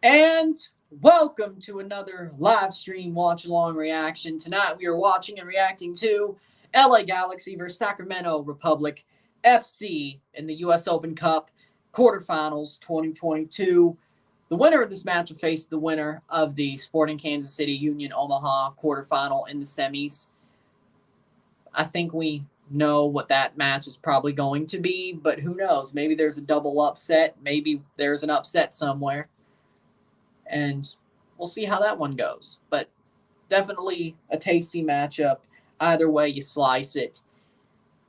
And welcome to another live stream watch along reaction. Tonight we are watching and reacting to LA Galaxy versus Sacramento Republic FC in the US Open Cup Quarterfinals 2022. The winner of this match will face the winner of the Sporting Kansas City Union Omaha quarterfinal in the semis. I think we know what that match is probably going to be, but who knows? Maybe there's a double upset. Maybe there's an upset somewhere. And we'll see how that one goes. But definitely a tasty matchup. Either way you slice it.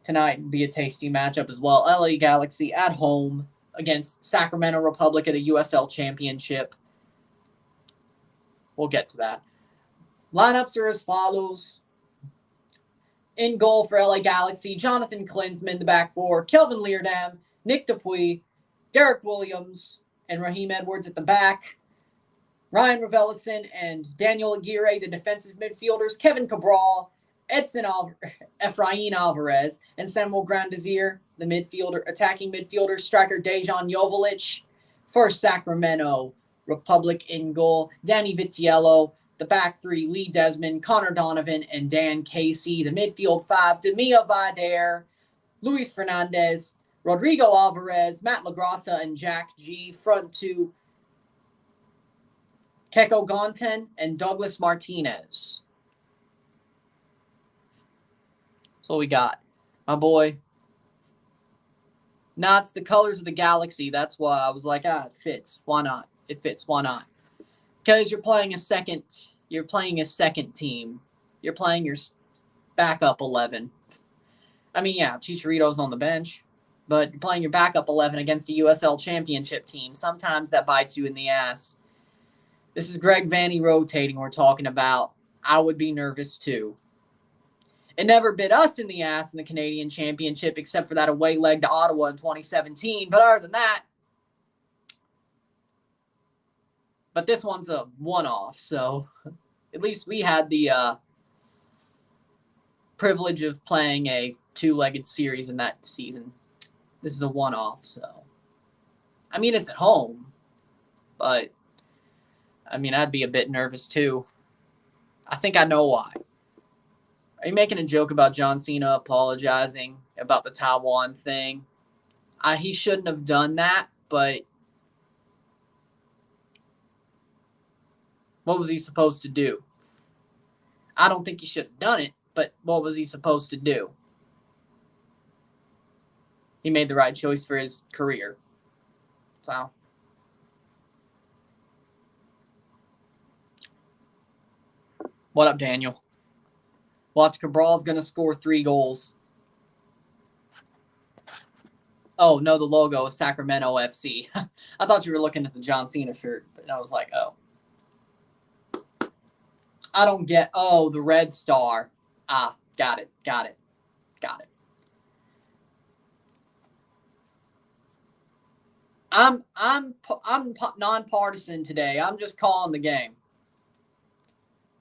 Tonight will be a tasty matchup as well. LA Galaxy at home against Sacramento Republic at a USL Championship. We'll get to that. Lineups are as follows. In goal for LA Galaxy, Jonathan Klinsmann, the back four, Kelvin Leerdam, Nick Dupuy, Derek Williams, and Raheem Edwards at the back. Ryan Raveloson and Daniel Aguirre, the defensive midfielders. Kevin Cabral, Efrain Alvarez, and Samuel Grandazir, the attacking midfielder. Striker Dejan Joveljic for Sacramento Republic in goal. Danny Vitiello, the back three, Lee Desmond, Connor Donovan, and Dan Casey. The midfield five, Demia Vidair, Luis Fernandez, Rodrigo Alvarez, Matt LaGrassa, and Jack G. Front two, Keko Gonten and Douglas Martinez. That's what we got. My boy. Nah, it's the colors of the Galaxy. That's why I was like, it fits. Why not? It fits. Why not? Because you're playing a second team. You're playing your backup 11. I mean, yeah, Chicharito's on the bench, but you're playing your backup 11 against a USL Championship team. Sometimes that bites you in the ass. This is Greg Vanney rotating we're talking about. I would be nervous too. It never bit us in the ass in the Canadian Championship except for that away leg to Ottawa in 2017. But other than that, but this one's a one-off. So at least we had the privilege of playing a two-legged series in that season. This is a one-off. So, I mean, it's at home, but I mean, I'd be a bit nervous too. I think I know why. Are you making a joke about John Cena apologizing about the Taiwan thing? He shouldn't have done that, but what was he supposed to do? I don't think he should have done it, but what was he supposed to do? He made the right choice for his career. So. What up, Daniel? Watch, Cabral's going to score 3 goals. Oh, no, the logo is Sacramento FC. I thought you were looking at the John Cena shirt, but I was like, oh. I don't get, the red star. Got it. I'm nonpartisan today. I'm just calling the game.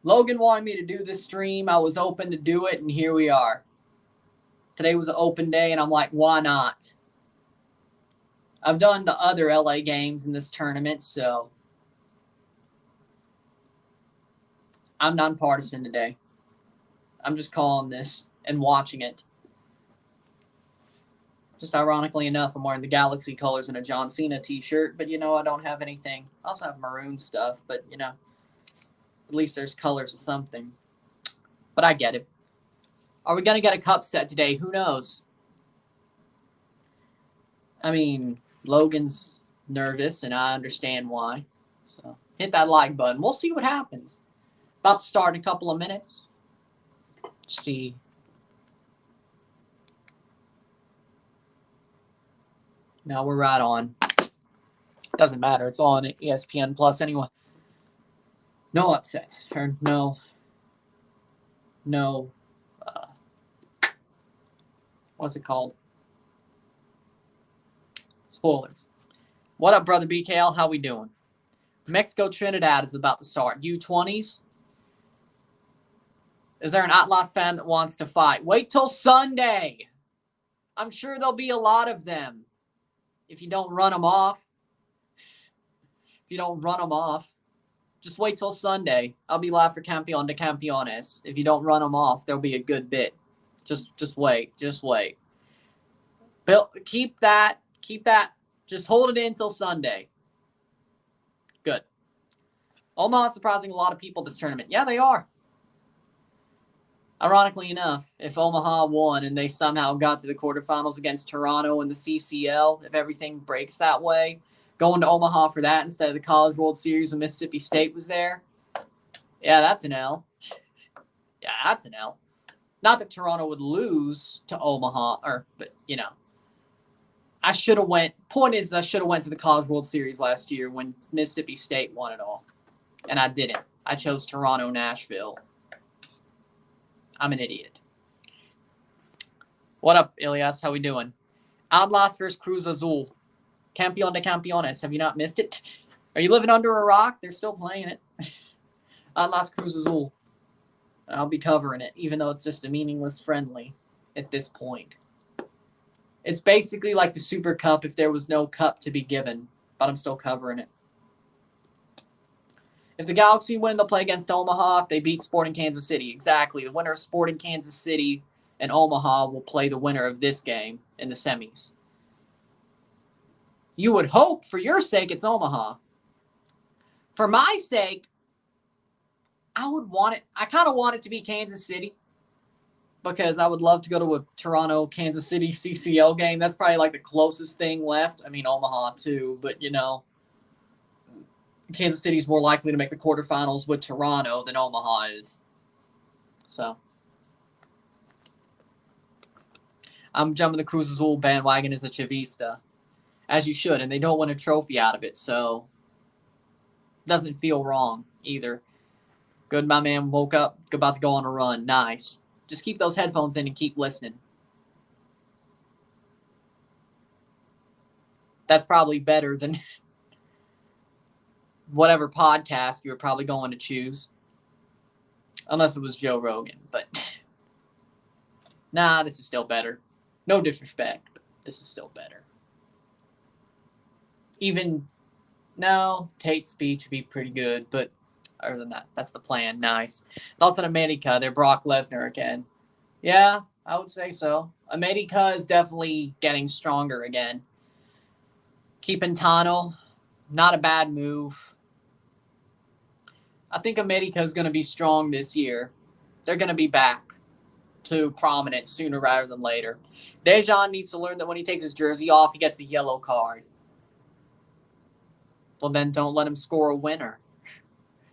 Logan wanted me to do this stream. I was open to do it, and here we are. Today was an open day, and I'm like, why not? I've done the other LA games in this tournament, so I'm nonpartisan today. I'm just calling this and watching it. Just ironically enough, I'm wearing the Galaxy colors and a John Cena t-shirt, but, I don't have anything. I also have maroon stuff, but, at least there's colors of something. But I get it. Are we going to get a cup set today? Who knows? I mean, Logan's nervous, and I understand why. So hit that like button. We'll see what happens. About to start in a couple of minutes. Let's see. Now we're right on. Doesn't matter. It's all on ESPN Plus anyway. No upsets, or no, what's it called? Spoilers. What up, brother BKL? How we doing? Mexico Trinidad is about to start. U20s. Is there an Atlas fan that wants to fight? Wait till Sunday. I'm sure there'll be a lot of them if you don't run them off. if you don't run them off. Just wait till Sunday. I'll be live for Campeón de Campeones. If you don't run them off, there'll be a good bit. Just wait. Just wait. Bill, keep that. Just hold it in till Sunday. Good. Omaha surprising a lot of people this tournament. Yeah, they are. Ironically enough, if Omaha won and they somehow got to the quarterfinals against Toronto in the CCL, if everything breaks that way, going to Omaha for that instead of the College World Series when Mississippi State was there, yeah, that's an L. Yeah, that's an L. Not that Toronto would lose to Omaha, but, I should have went. Point is, I should have went to the College World Series last year when Mississippi State won it all. And I didn't. I chose Toronto, Nashville. I'm an idiot. What up, Ilias? How we doing? Outlaws versus Cruz Azul. Campeón de Campeones. Have you not missed it? Are you living under a rock? They're still playing it. Outlaws Cruz Azul. I'll be covering it, even though it's just a meaningless friendly at this point. It's basically like the Super Cup if there was no cup to be given, but I'm still covering it. If the Galaxy win, they'll play against Omaha. If they beat Sporting Kansas City, exactly. The winner of Sporting Kansas City and Omaha will play the winner of this game in the semis. You would hope, for your sake, it's Omaha. For my sake, I kind of want it to be Kansas City because I would love to go to a Toronto-Kansas City CCL game. That's probably like the closest thing left. I mean, Omaha too, but Kansas City is more likely to make the quarterfinals with Toronto than Omaha is. So I'm jumping the Cruz Azul bandwagon as a Chavista, as you should, and they don't win a trophy out of it, so it doesn't feel wrong either. Good, my man woke up, about to go on a run. Nice. Just keep those headphones in and keep listening. That's probably better than whatever podcast you were probably going to choose. Unless it was Joe Rogan. But nah, this is still better. No disrespect, but this is still better. Tate's speech would be pretty good, but other than that, that's the plan. Nice. Also, America, they're Brock Lesnar again. Yeah, I would say so. America is definitely getting stronger again. Keeping Tano, not a bad move. I think America is going to be strong this year. They're going to be back to prominence sooner rather than later. Dejan needs to learn that when he takes his jersey off, he gets a yellow card. Well, then don't let him score a winner.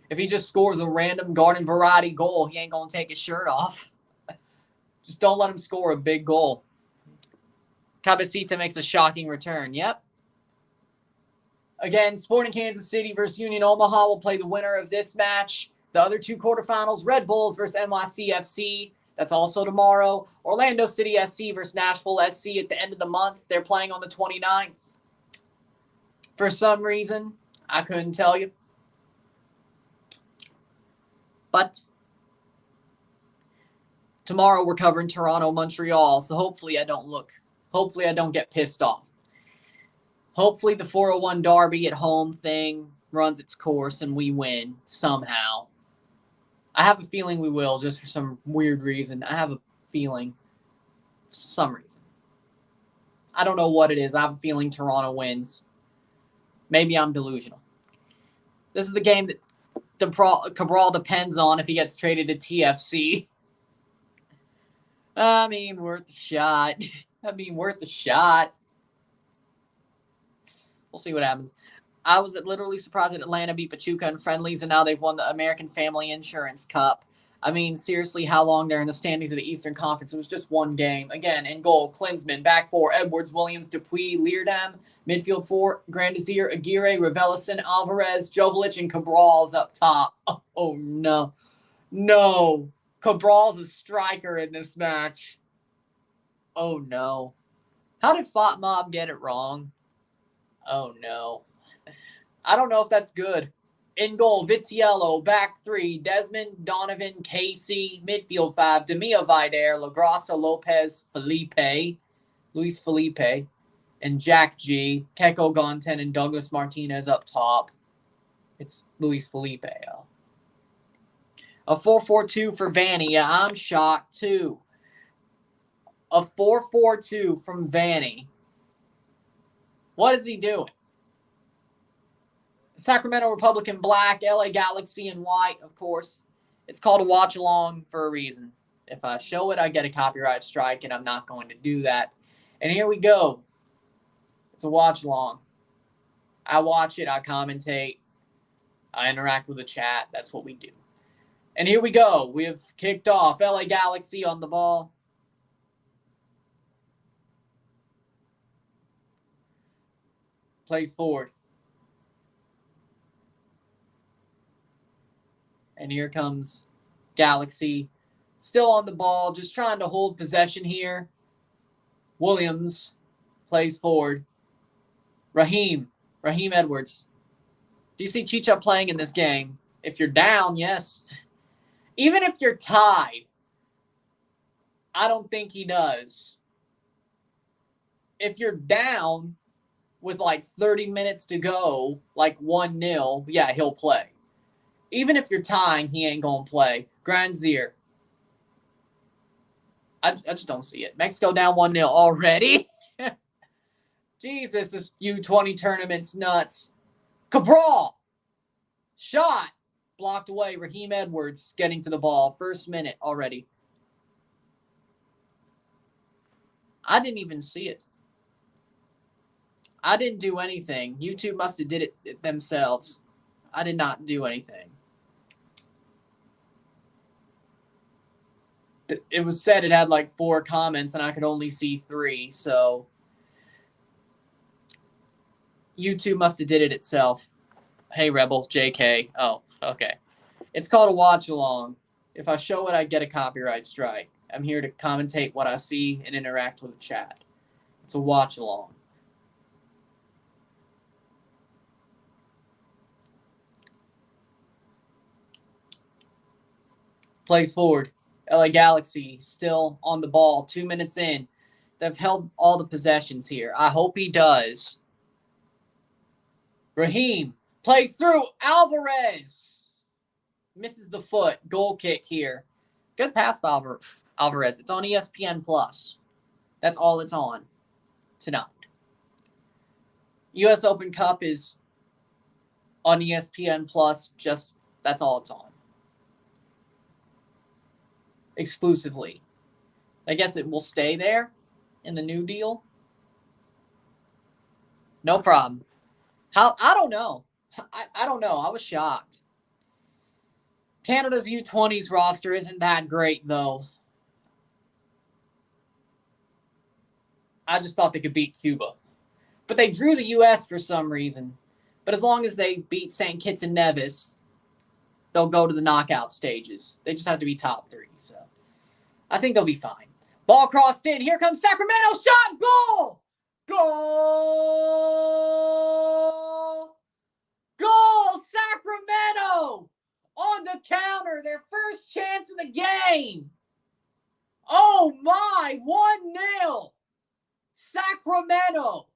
If he just scores a random garden variety goal, he ain't going to take his shirt off. Just don't let him score a big goal. Cabecita makes a shocking return. Yep. Again, Sporting Kansas City versus Union Omaha will play the winner of this match. The other two quarterfinals, Red Bulls versus NYCFC. That's also tomorrow. Orlando City SC versus Nashville SC at the end of the month. They're playing on the 29th. For some reason, I couldn't tell you. But tomorrow we're covering Toronto, Montreal, so hopefully I don't get pissed off. Hopefully the 401 Derby at home thing runs its course and we win somehow. I have a feeling we will, just for some weird reason. I have a feeling. For some reason. I don't know what it is. I have a feeling Toronto wins. Maybe I'm delusional. This is the game that Cabral depends on if he gets traded to TFC. I mean, worth a shot. We'll see what happens. I was literally surprised that Atlanta beat Pachuca in friendlies, and now they've won the American Family Insurance Cup. I mean, seriously, how long they're in the standings of the Eastern Conference? It was just one game. Again, in goal, Klinsmann. Back four, Edwards, Williams, Dupuis, Leardam. Midfield four, Grandazir, Aguirre, Ravelison, Alvarez, Jovic, and Cabral's up top. Oh, no. No. Cabral's a striker in this match. Oh, no. How did Fatmob get it wrong? Oh, no. I don't know if that's good. In goal, Vitiello. Back three, Desmond, Donovan, Casey. Midfield five, Demia Vider, Lagrasa, Lopez, Luis Felipe, and Jack G. Keko Gonten and Douglas Martinez up top. It's Luis Felipe. A 4-4-2 for Vanny. Yeah, I'm shocked too. A 4-4-2 from Vanny. What is he doing? Sacramento Republic in black, LA Galaxy in white, of course. It's called a watch-along for a reason. If I show it, I get a copyright strike, and I'm not going to do that. And here we go. It's a watch-along. I watch it, I commentate, I interact with the chat. That's what we do. And here we go. We have kicked off. LA Galaxy on the ball. Plays forward. And here comes Galaxy. Still on the ball, just trying to hold possession here. Williams plays forward. Raheem Edwards. Do you see Chicha playing in this game? If you're down, yes. Even if you're tied, I don't think he does. If you're down with like 30 minutes to go, like 1-0, yeah, he'll play. Even if you're tying, he ain't going to play. Granzier. I just don't see it. Mexico down 1-0 already. Jesus, this U20 tournament's nuts. Cabral. Shot. Blocked away. Raheem Edwards getting to the ball. First minute already. I didn't even see it. I didn't do anything. YouTube must have did it themselves. I did not do anything. It was said it had like 4 comments and I could only see 3, so YouTube must have did it itself. Hey, Rebel, JK. Oh, okay. It's called a watch-along. If I show it, I get a copyright strike. I'm here to commentate what I see and interact with the chat. It's a watch-along. Plays forward. LA Galaxy still on the ball. 2 minutes in. They've held all the possessions here. I hope he does. Raheem plays through. Alvarez misses the foot. Goal kick here. Good pass by Alvarez. It's on ESPN+. That's all it's on tonight. U.S. Open Cup is on ESPN+. Just that's all it's on. Exclusively. I guess it will stay there in the new deal. No problem. I don't know. I don't know. I was shocked. Canada's U20s roster isn't that great, though. I just thought they could beat Cuba. But they drew the U.S. for some reason. But as long as they beat St. Kitts and Nevis, they'll go to the knockout stages. They just have to be top 3, so I think they'll be fine. Ball crossed in. Here comes Sacramento. Shot. Goal. Goal. Goal. Sacramento on the counter. Their first chance in the game. Oh, my. 1-0. Sacramento.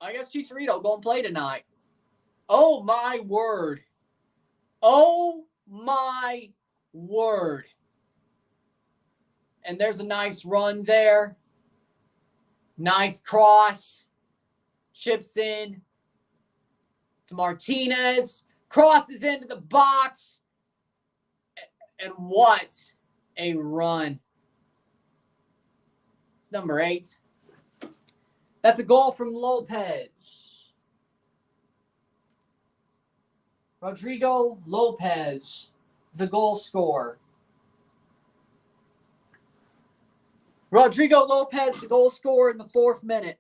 I guess Chicharito going to play tonight. Oh, my word. Oh, my word. And there's a nice run there. Nice cross. Chips in to Martinez. Crosses into the box. And what a run. It's number 8. That's a goal from Lopez. Rodrigo Lopez, the goal scorer. Rodrigo Lopez, the goal scorer in the 4th minute.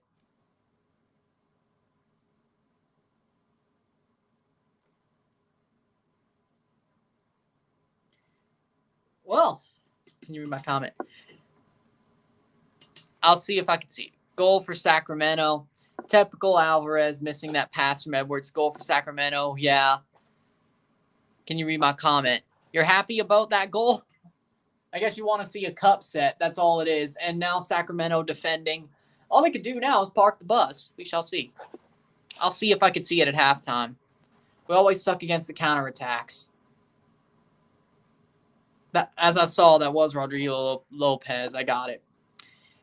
Well, can you read my comment? I'll see if I can see it. Goal for Sacramento. Typical Alvarez missing that pass from Edwards. Goal for Sacramento. Yeah. Can you read my comment? You're happy about that goal? I guess you want to see a cup set. That's all it is. And now Sacramento defending. All they could do now is park the bus. We shall see. I'll see if I could see it at halftime. We always suck against the counterattacks. That, as I saw, that was Rodrigo Lopez. I got it.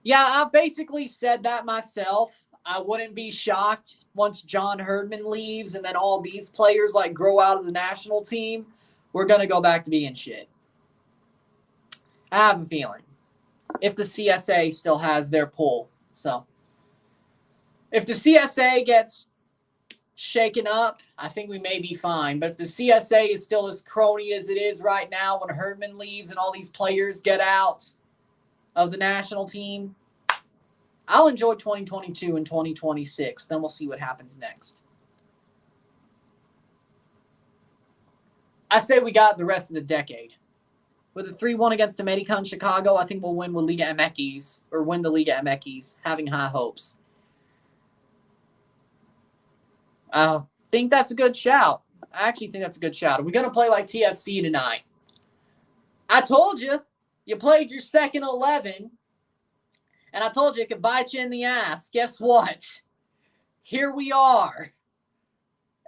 Yeah, I've basically said that myself. I wouldn't be shocked once John Herdman leaves and then all these players like grow out of the national team. We're going to go back to being shit. I have a feeling. If the CSA still has their pull. So, if the CSA gets shaken up, I think we may be fine. But if the CSA is still as crony as it is right now when Herdman leaves and all these players get out of the national team, I'll enjoy 2022 and 2026. Then we'll see what happens next. I say we got the rest of the decade. With a 3-1 against America in Chicago, I think we'll win with Liga MX, or win the Liga MX, having high hopes. I think that's a good shout. I actually think that's a good shout. Are we going to play like TFC tonight? I told you. You played your second 11, and I told you it could bite you in the ass. Guess what? Here we are.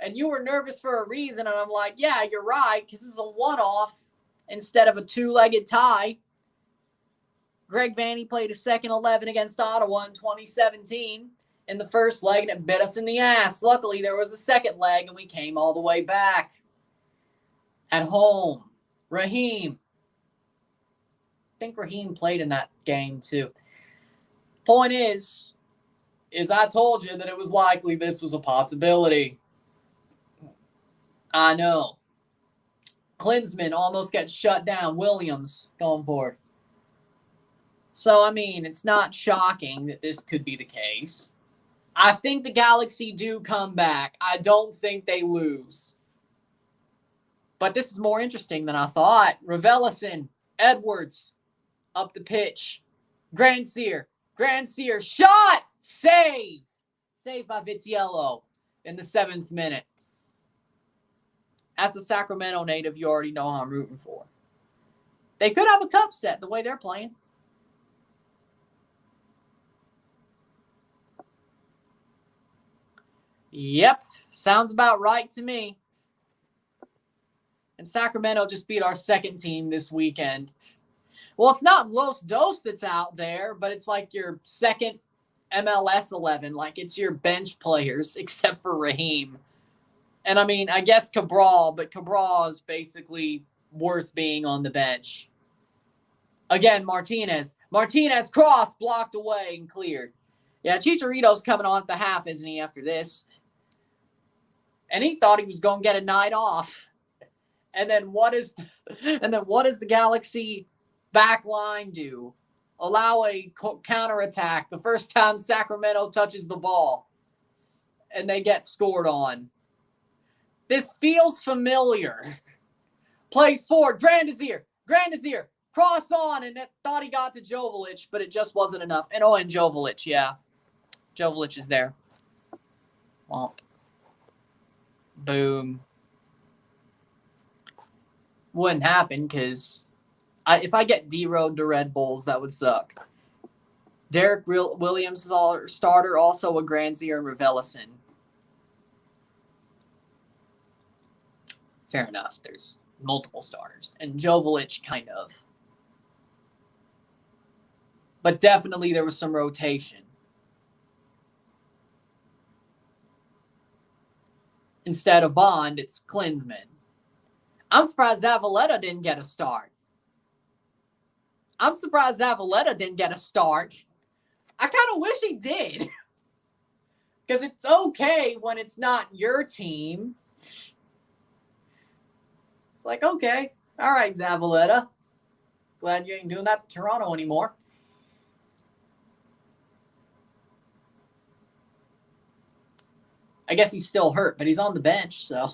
And you were nervous for a reason, and I'm like, yeah, you're right, because this is a one-off instead of a two-legged tie. Greg Vanney played a second 11 against Ottawa in 2017 in the first leg, and it bit us in the ass. Luckily, there was a second leg, and we came all the way back. At home, Raheem. I think Raheem played in that game, too. Point is I told you that it was likely this was a possibility. I know. Klinsmann almost gets shut down. Williams going forward. So, I mean, it's not shocking that this could be the case. I think the Galaxy do come back. I don't think they lose. But this is more interesting than I thought. Revellison, Edwards, up the pitch. Grandsir, shot! Save! Saved by Vitiello in the 7th minute. As a Sacramento native, you already know how I'm rooting for. They could have a cup set the way they're playing. Yep, sounds about right to me. And Sacramento just beat our second team this weekend. Well, it's not Los Dos that's out there, but it's like your second MLS 11. Like, it's your bench players, except for Raheem. And, I mean, I guess Cabral, but Cabral is basically worth being on the bench. Again, Martinez. Martinez crossed, blocked away, and cleared. Yeah, Chicharito's coming on at the half, isn't he, after this? And he thought he was going to get a night off. And then what does the Galaxy back line do? Allow a counterattack the first time Sacramento touches the ball. And they get scored on. This feels familiar. Plays forward. Grandazir. Cross on, and thought he got to Joveljic, but it just wasn't enough. And Joveljic, yeah. Joveljic is there. Womp. Boom. Wouldn't happen, because if I get D-Road to Red Bulls, that would suck. Derek Williams is our starter, also a Grandsir and Revellison. Fair enough. There's multiple starters. And Joveljic, kind of. But definitely there was some rotation. Instead of Bond, it's Klinsmann. I'm surprised Zavaleta didn't get a start. I kind of wish he did. Because it's okay when it's not your team. It's like, okay, all right, Zavaleta. Glad you ain't doing that in Toronto anymore. I guess he's still hurt, but he's on the bench, so.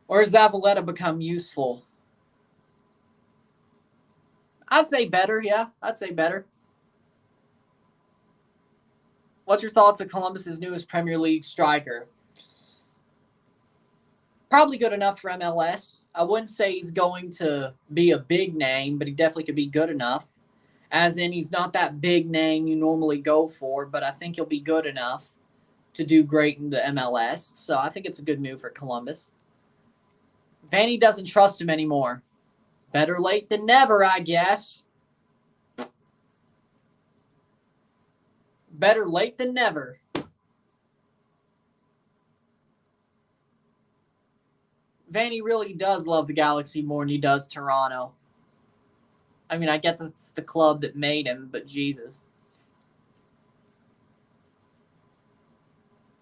Or has Zavaleta become useful? I'd say better, yeah. I'd say better. What's your thoughts of Columbus's newest Premier League striker? Probably good enough for MLS. I wouldn't say he's going to be a big name, but he definitely could be good enough. As in, he's not that big name you normally go for, but I think he'll be good enough to do great in the MLS. So I think it's a good move for Columbus. Vanny doesn't trust him anymore. Better late than never, I guess. Better late than never. Vanny really does love the Galaxy more than he does Toronto. I mean, I get that's the club that made him, but Jesus.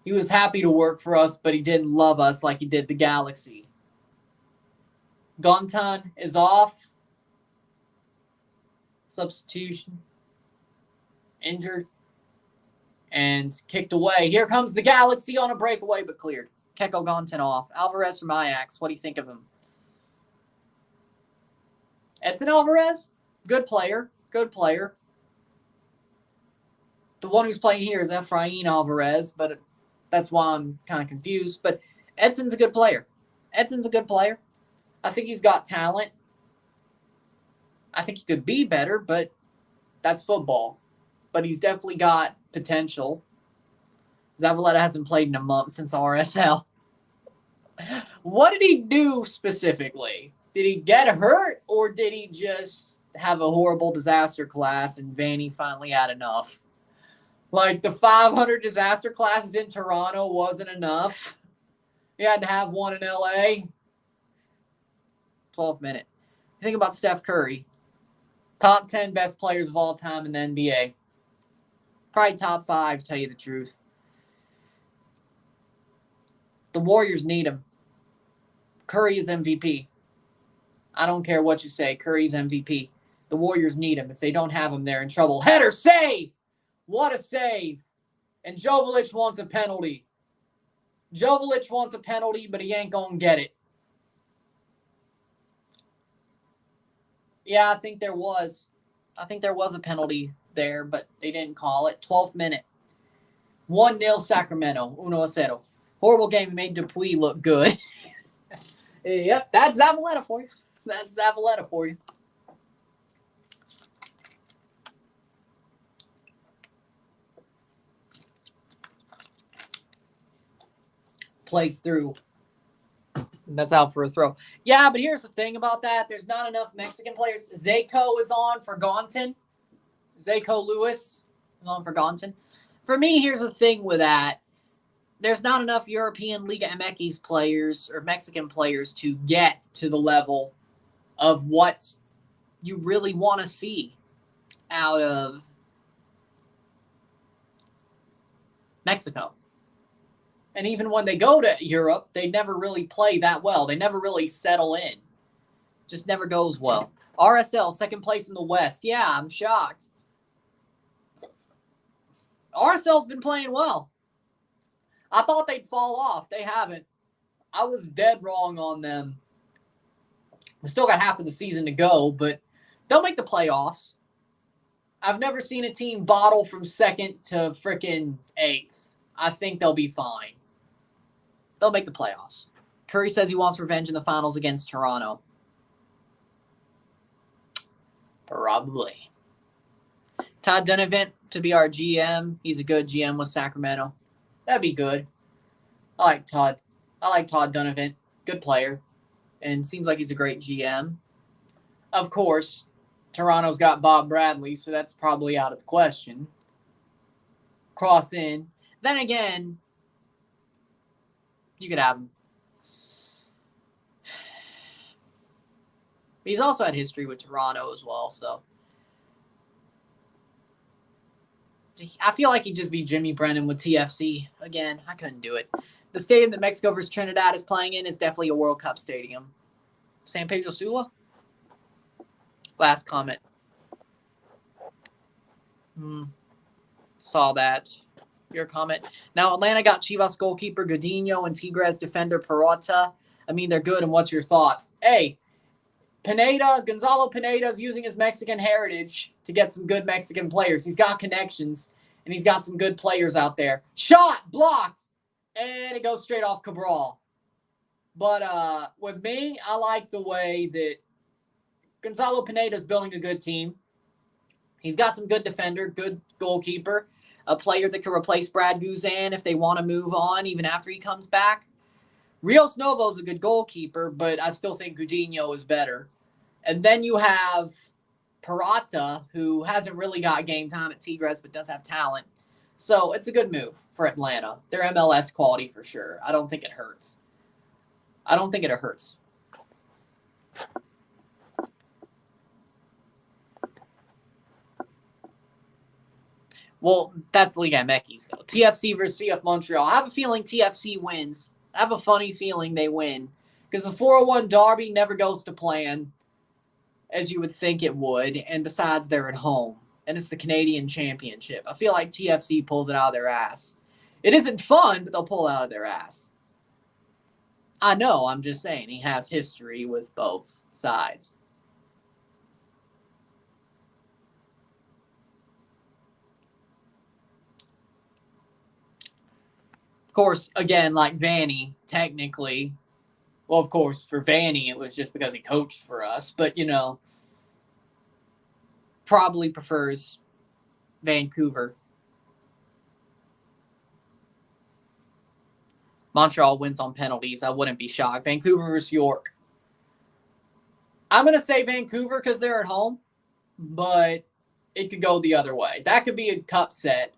He was happy to work for us, but he didn't love us like he did the Galaxy. Gontan is off. Substitution. Injured. And kicked away. Here comes the Galaxy on a breakaway, but cleared. Keko Gontan off. Alvarez from Ajax. What do you think of him? Edson Alvarez? Good player. Good player. The one who's playing here is Efrain Alvarez, but that's why I'm kind of confused. But Edson's a good player. Edson's a good player. I think he's got talent. I think he could be better, but that's football. But he's definitely got potential. Zavaleta hasn't played in a month since RSL. What did he do specifically? Did he get hurt, or did he just have a horrible disaster class and Vanny finally had enough? Like the 500 disaster classes in Toronto wasn't enough. He had to have one in LA. 12th minute. Think about Steph Curry. Top 10 best players of all time in the NBA. Probably top 5, to tell you the truth. The Warriors need him. Curry is MVP. I don't care what you say. Curry's MVP. The Warriors need him. If they don't have him, they're in trouble. Header, save! What a save. And Joveljic wants a penalty. Joveljic wants a penalty, but he ain't going to get it. Yeah, I think there was. I think there was a penalty there, but they didn't call it. 12th minute. 1-0 Sacramento. 1-0. Horrible game. Made Dupuis look good. Yep, that's Zavaleta for you. That's Zavaleta for you. Plays through. That's out for a throw. Yeah, but here's the thing about that. There's not enough Mexican players. Zayco is on for Gontan. Zayco Lewis is on for Gontan. For me, here's the thing with that. There's not enough European Liga MX players or Mexican players to get to the level of what you really want to see out of Mexico. And even when they go to Europe, they never really play that well. They never really settle in. Just never goes well. RSL, second place in the West. Yeah, I'm shocked. RSL's been playing well. I thought they'd fall off. They haven't. I was dead wrong on them. We still got half of the season to go, but they'll make the playoffs. I've never seen a team bottle from second to frickin' 8th. I think they'll be fine. They'll make the playoffs. Curry says he wants revenge in the finals against Toronto. Probably. Todd Donovan to be our GM. He's a good GM with Sacramento. That'd be good. I like Todd. I like Todd Donovan. Good player. And seems like he's a great GM. Of course, Toronto's got Bob Bradley, so that's probably out of the question. Cross in. Then again, you could have him. He's also had history with Toronto as well, so. I feel like he'd just be Jimmy Brennan with TFC. Again, I couldn't do it. The stadium that Mexico versus Trinidad is playing in is definitely a World Cup stadium. San Pedro Sula? Last comment. Saw that. Your comment. Now, Atlanta got Chivas goalkeeper Godinho and Tigres defender Peralta. I mean, they're good, and what's your thoughts? Hey, Gonzalo Pineda is using his Mexican heritage to get some good Mexican players. He's got connections, and he's got some good players out there. Shot! Blocked! And it goes straight off Cabral. But with me, I like the way that Gonzalo Pineda's building a good team. He's got some good defender, good goalkeeper, a player that can replace Brad Guzan if they want to move on even after he comes back. Rios Novo's a good goalkeeper, but I still think Gudinho is better. And then you have Parata, who hasn't really got game time at Tigres, but does have talent. So it's a good move for Atlanta. They're MLS quality for sure. I don't think it hurts. Well, that's Liga MX, though. TFC versus CF Montreal. I have a feeling TFC wins. I have a funny feeling they win. Because the 401 derby never goes to plan, as you would think it would. And besides, they're at home. And it's the Canadian Championship. I feel like TFC pulls it out of their ass. It isn't fun, but they'll pull it out of their ass. I know, I'm just saying. He has history with both sides. Of course, again, like Vanny, technically. Well, of course, for Vanny, it was just because he coached for us. But, probably prefers Vancouver. Montreal wins on penalties. I wouldn't be shocked. Vancouver versus York. I'm going to say Vancouver because they're at home, but it could go the other way. That could be a cup set.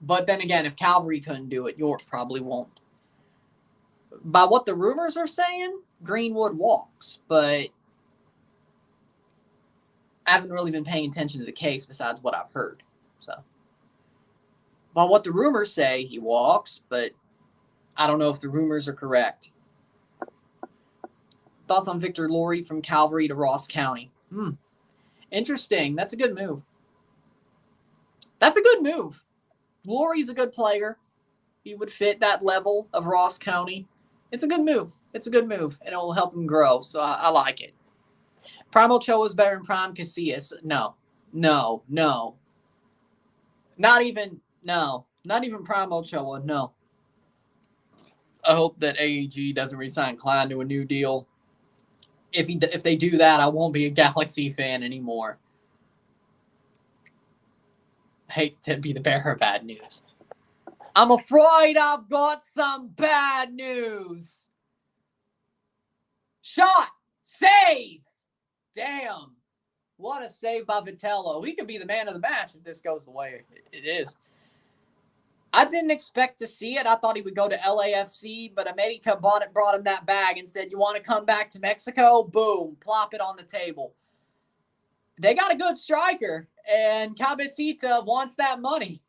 But then again, if Calvary couldn't do it, York probably won't. By what the rumors are saying, Greenwood walks, but I haven't really been paying attention to the case besides what I've heard. So, by what the rumors say, he walks, but I don't know if the rumors are correct. Thoughts on Victor Laurie from Calvary to Ross County? Interesting. That's a good move. Laurie's a good player. He would fit that level of Ross County. It's a good move. And it will help him grow. So I like it. Prime Ochoa is better than Prime Casillas. No. Not even Prime Ochoa. No. I hope that AEG doesn't re-sign Klein to a new deal. If they do that, I won't be a Galaxy fan anymore. I hate to be the bearer of bad news. I'm afraid I've got some bad news. Shot! Save! Damn. What a save by Vitello. He could be the man of the match if this goes the way it is. I didn't expect to see it. I thought he would go to LAFC, but America brought him that bag and said, you want to come back to Mexico? Boom. Plop it on the table. They got a good striker, and Cabecita wants that money.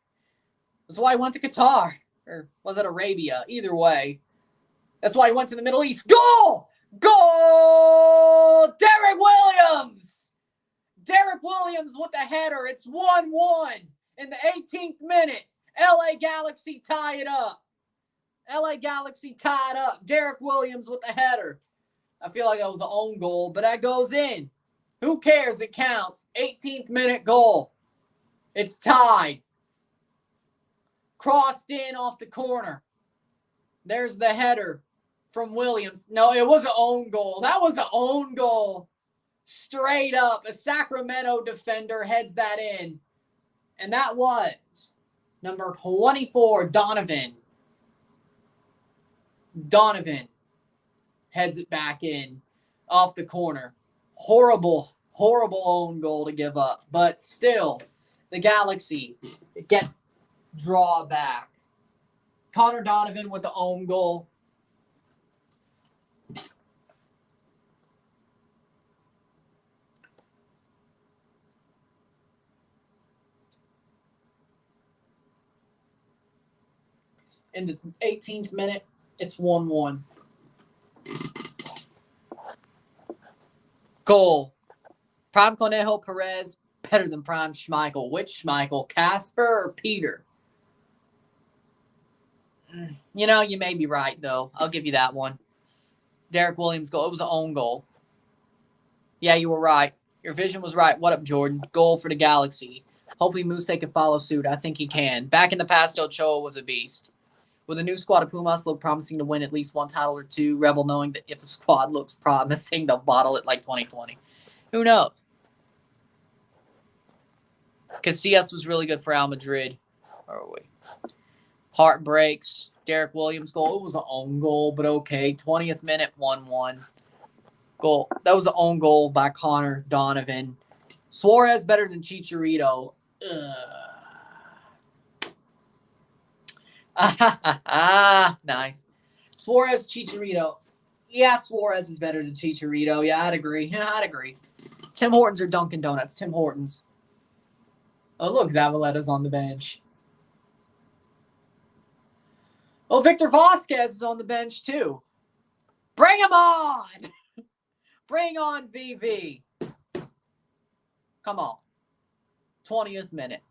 That's why he went to Qatar. Or was it Arabia? Either way. That's why he went to the Middle East. Goal! Derek Williams! Derek Williams with the header. It's 1-1 in the 18th minute. LA Galaxy tie it up. Derek Williams with the header. I feel like that was an own goal, but that goes in. Who cares? It counts. 18th minute goal. It's tied. Crossed in off the corner. There's the header from Williams. No, it was an own goal. That was an own goal. Straight up. A Sacramento defender heads that in. And that was number 24, Donovan. Donovan heads it back in off the corner. Horrible own goal to give up. But still, the Galaxy get draw back. Connor Donovan with the own goal. In the 18th minute, it's 1-1. Goal. Prime Conejo Perez better than Prime Schmeichel. Which Schmeichel? Casper or Peter? You may be right, though. I'll give you that one. Derek Williams' goal. It was an own goal. Yeah, you were right. Your vision was right. What up, Jordan? Goal for the Galaxy. Hopefully Mousse can follow suit. I think he can. Back in the past, Ochoa was a beast. With a new squad of Pumas look promising to win at least one title or two, Rebel knowing that if the squad looks promising, they'll bottle it like 2020. Who knows? Because CS was really good for Real Madrid. Where are we? Heartbreaks. Derek Williams' goal. It was an own goal, but okay. 20th minute, 1-1. Goal. That was an own goal by Connor Donovan. Suarez better than Chicharito. Nice. Suarez, Chicharito. Yeah, Suarez is better than Chicharito. Yeah, I'd agree. I'd agree. Tim Hortons or Dunkin' Donuts? Tim Hortons. Oh, look, Zavaletta's on the bench. Oh, Victor Vasquez is on the bench, too. Bring him on! Bring on VV. Come on. 20th minute.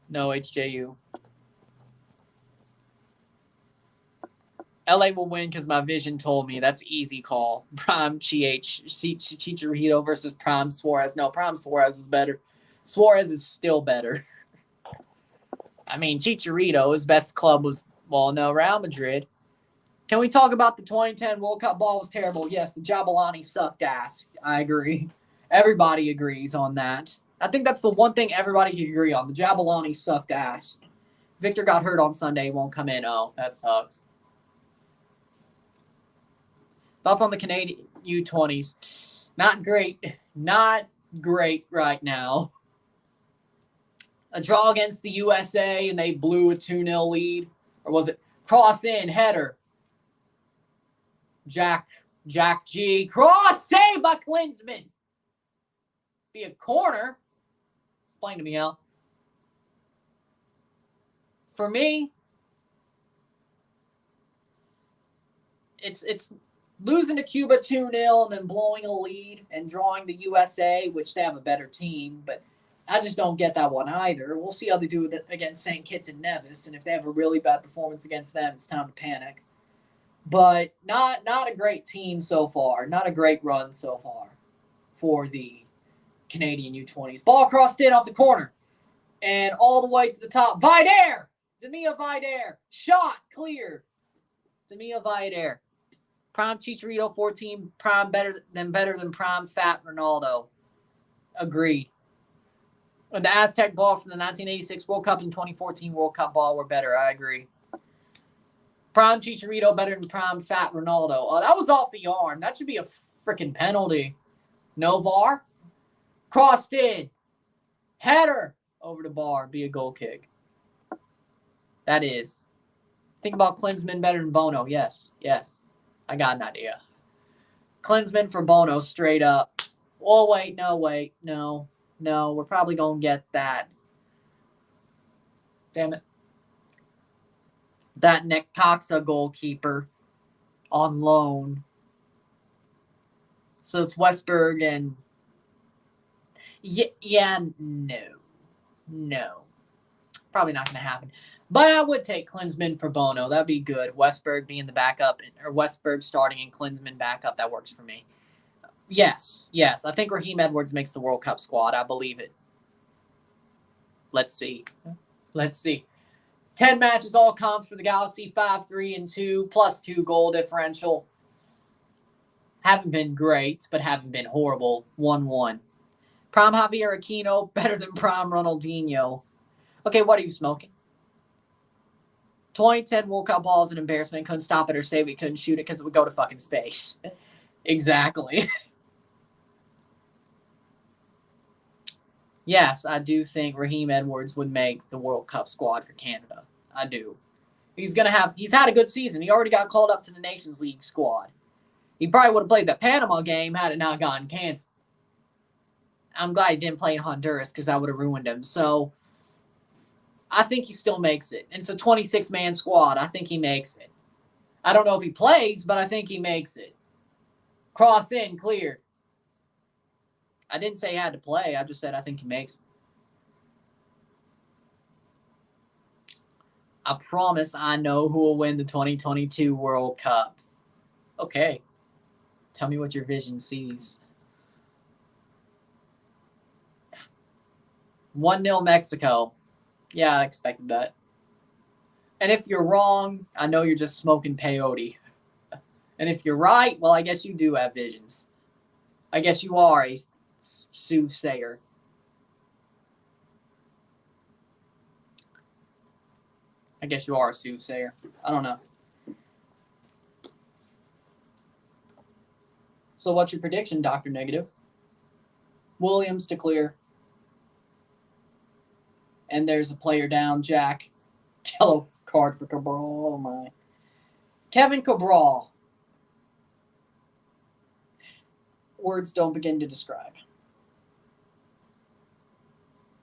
No HJU. LA will win because my vision told me. That's easy call. Prime Chicharito versus Prime Suarez. No, Prime Suarez is better. Suarez is still better. I mean, Chicharito, his best club was, well, no, Real Madrid. Can we talk about the 2010 World Cup ball was terrible? Yes, the Jabulani sucked ass. I agree. Everybody agrees on that. I think that's the one thing everybody can agree on. The Jabulani sucked ass. Victor got hurt on Sunday. He won't come in. Oh, that sucks. Thoughts on the Canadian U20s? Not great. Not great right now. A draw against the USA and they blew a 2-0 lead. Or was it cross in, header? Jack G. Cross save by Klinsmann. Be a corner. Explain to me how. For me, it's losing to Cuba 2-0 and then blowing a lead and drawing the USA, which they have a better team, but I just don't get that one either. We'll see how they do against St. Kitts and Nevis, and if they have a really bad performance against them, it's time to panic. But not a great team so far. Not a great run so far for the Canadian U20s. Ball crossed in off the corner and all the way to the top. Vidair! Demia Vidair. Shot cleared. Demia Vidair. Prime Chicharito 14. Prime better than Prime Fat Ronaldo. Agreed. And the Aztec ball from the 1986 World Cup and 2014 World Cup ball were better. I agree. Prime Chicharito better than Prime Fat Ronaldo. Oh, that was off the arm. That should be a freaking penalty. No VAR. Crossed in. Header over the bar. Be a goal kick. That is. Think about Klinsmann better than Bono. Yes. Yes. I got an idea. Klinsmann for Bono straight up. Oh, wait. No. We're probably going to get that. Damn it. That Necaxa goalkeeper on loan. So it's Westberg and... Yeah, no. Probably not going to happen. But I would take Klinsmann for Bono. That'd be good. Westberg being the backup, or Westberg starting and Klinsmann backup. That works for me. Yes. I think Raheem Edwards makes the World Cup squad. I believe it. Let's see. 10 matches, all comps for the Galaxy, 5-3-2, +2 goal differential. Haven't been great, but haven't been horrible. 1-1. Prime Javier Aquino, better than Prime Ronaldinho. Okay, what are you smoking? 2010 World Cup ball is an embarrassment. Couldn't stop it or save it. Couldn't shoot it because it would go to fucking space. Exactly. Yes, I do think Raheem Edwards would make the World Cup squad for Canada. I do. He's had a good season. He already got called up to the Nations League squad. He probably would have played the Panama game had it not gotten canceled. I'm glad he didn't play in Honduras because that would have ruined him. So I think he still makes it. And it's a 26-man squad. I think he makes it. I don't know if he plays, but I think he makes it. Cross in, cleared. I didn't say he had to play. I just said I think he makes it. I promise I know who will win the 2022 World Cup. Okay. Tell me what your vision sees. 1-0 Mexico. Yeah, I expected that. And if you're wrong, I know you're just smoking peyote. And if you're right, well, I guess you do have visions. I guess you are a soothsayer. I guess you are a soothsayer. I don't know. So what's your prediction, Dr. Negative? Williams to clear. And there's a player down, Jack. Yellow card for Cabral. Oh, my. Kevin Cabral. Words don't begin to describe.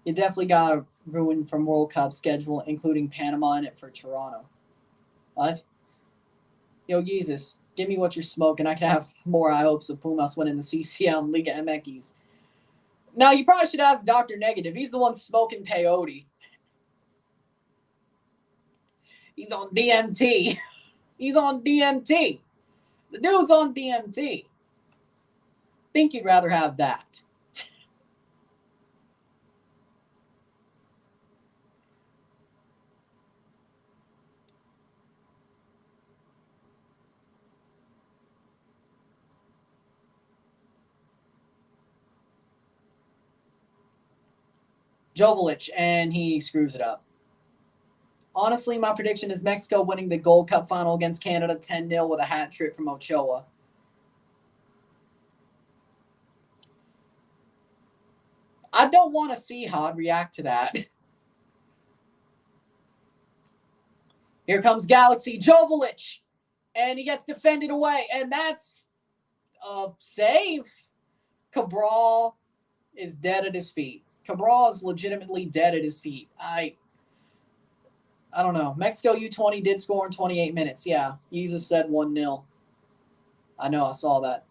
You definitely got a ruin from World Cup schedule, including Panama in it for Toronto. What? Yo, Jesus, give me what you're smoking. I can have more high hopes of Pumas winning the CCL and Liga MX. Now, you probably should ask Dr. Negative. He's the one smoking peyote. He's on DMT. He's on DMT. The dude's on DMT. Think you'd rather have that. Joveljic, and he screws it up. Honestly, my prediction is Mexico winning the Gold Cup final against Canada 10-0 with a hat trick from Ochoa. I don't want to see how I'd react to that. Here comes Galaxy. Joveljic, and he gets defended away, and that's a save. Cabral is dead at his feet. Cabral is legitimately dead at his feet. I don't know. Mexico U20 did score in 28 minutes. Yeah, Jesus said 1-0. I know, I saw that.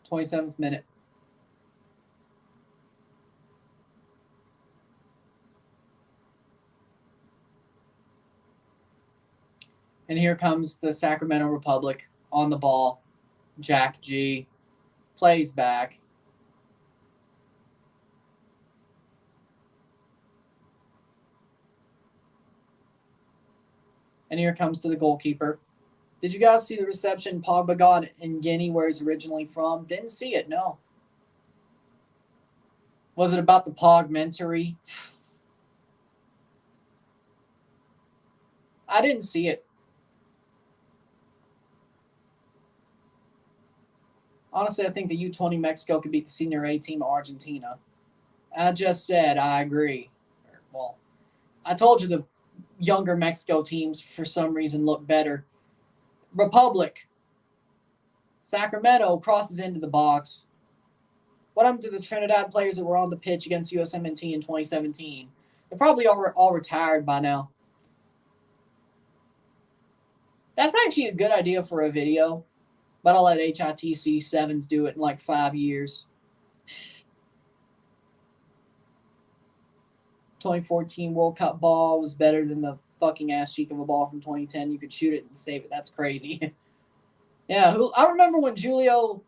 '27th minute. And here comes the Sacramento Republic on the ball. Jack G plays back. And here comes to the goalkeeper. Did you guys see the reception Pogba got in Guinea, where he's originally from? Didn't see it, no. Was it about the Pogmentary? I didn't see it. Honestly, I think the U20 Mexico could beat the Senior A team of Argentina. I just said I agree. Well, I told you the younger Mexico teams, for some reason, look better. Republic. Sacramento crosses into the box. What happened to the Trinidad players that were on the pitch against USMNT in 2017? They're probably all retired by now. That's actually a good idea for a video, but I'll let HITC 7s do it in like 5 years. 2014 World Cup ball was better than the fucking ass cheek of a ball from 2010. You could shoot it and save it. That's crazy. Yeah, I remember when Julio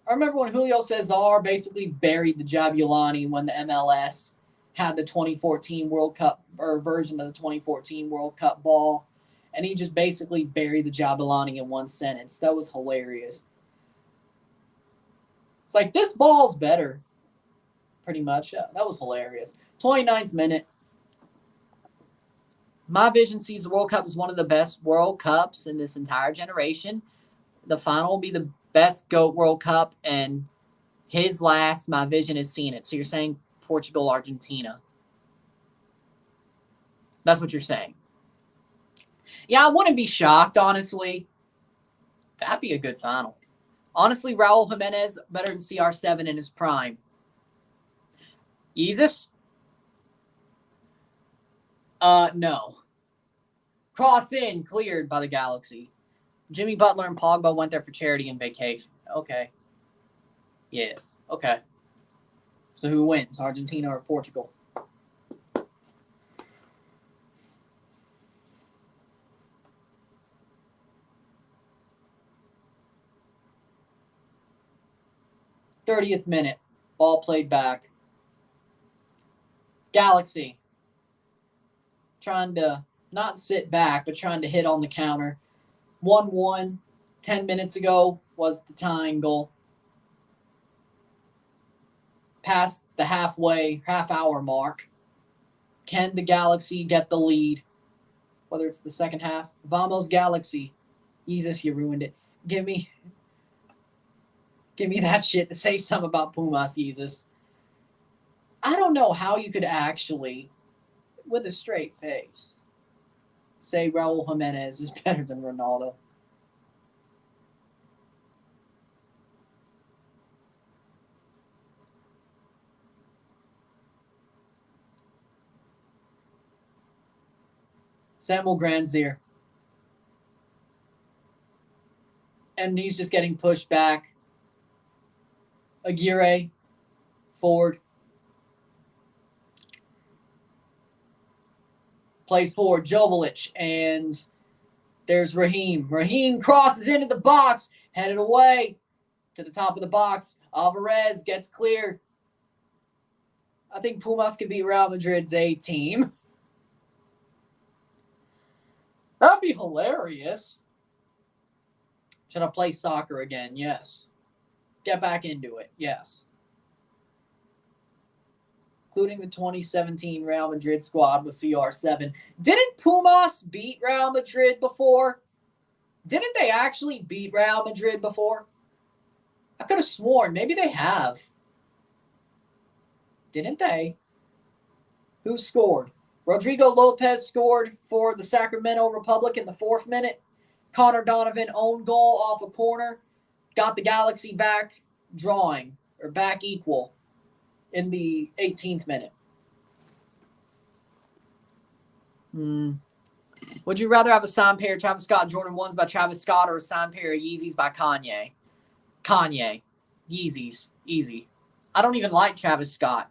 Cesar basically buried the Jabulani when the MLS had the 2014 World Cup, or version of the 2014 World Cup ball, and he just basically buried the Jabulani in one sentence. That was hilarious. It's like, this ball's better, pretty much. That was hilarious. 29th minute. My vision sees the World Cup as one of the best World Cups in this entire generation. The final will be the best GOAT World Cup, and his last, my vision is seeing it. So you're saying Portugal, Argentina. That's what you're saying. Yeah, I wouldn't be shocked, honestly. That'd be a good final. Honestly, Raul Jimenez better than CR7 in his prime. Jesus? No. Cross in, cleared by the Galaxy. Jimmy Butler and Pogba went there for charity and vacation. Okay. Yes. Okay. So who wins, Argentina or Portugal? 30th minute. Ball played back. Galaxy trying to not sit back, but trying to hit on the counter. 1-1 10 minutes ago was the tying goal. Past the half-hour mark. Can the Galaxy get the lead? Whether it's the second half. Vamos Galaxy. Jesus, you ruined it. Give me that shit to say something about Pumas, Jesus. I don't know how you could actually, with a straight face, say Raul Jimenez is better than Ronaldo. Samuel Grandzier. And he's just getting pushed back. Aguirre, forward. Plays forward, Joveljic, and there's Raheem. Raheem crosses into the box, headed away to the top of the box. Alvarez gets cleared. I think Pumas could beat Real Madrid's A team. That'd be hilarious. Should I play soccer again? Yes. Get back into it. Yes. Including the 2017 Real Madrid squad with CR7. Didn't Pumas beat Real Madrid before? Didn't they actually beat Real Madrid before? I could have sworn. Maybe they have. Didn't they? Who scored? Rodrigo Lopez scored for the Sacramento Republic in the 4th minute. Connor Donovan own goal off a corner. Got the Galaxy back drawing, or back equal, in the 18th minute. Would you rather have a signed pair of Travis Scott Jordan 1s by Travis Scott or a signed pair of Yeezys by Kanye? Kanye. Yeezys. Easy. I don't even like Travis Scott.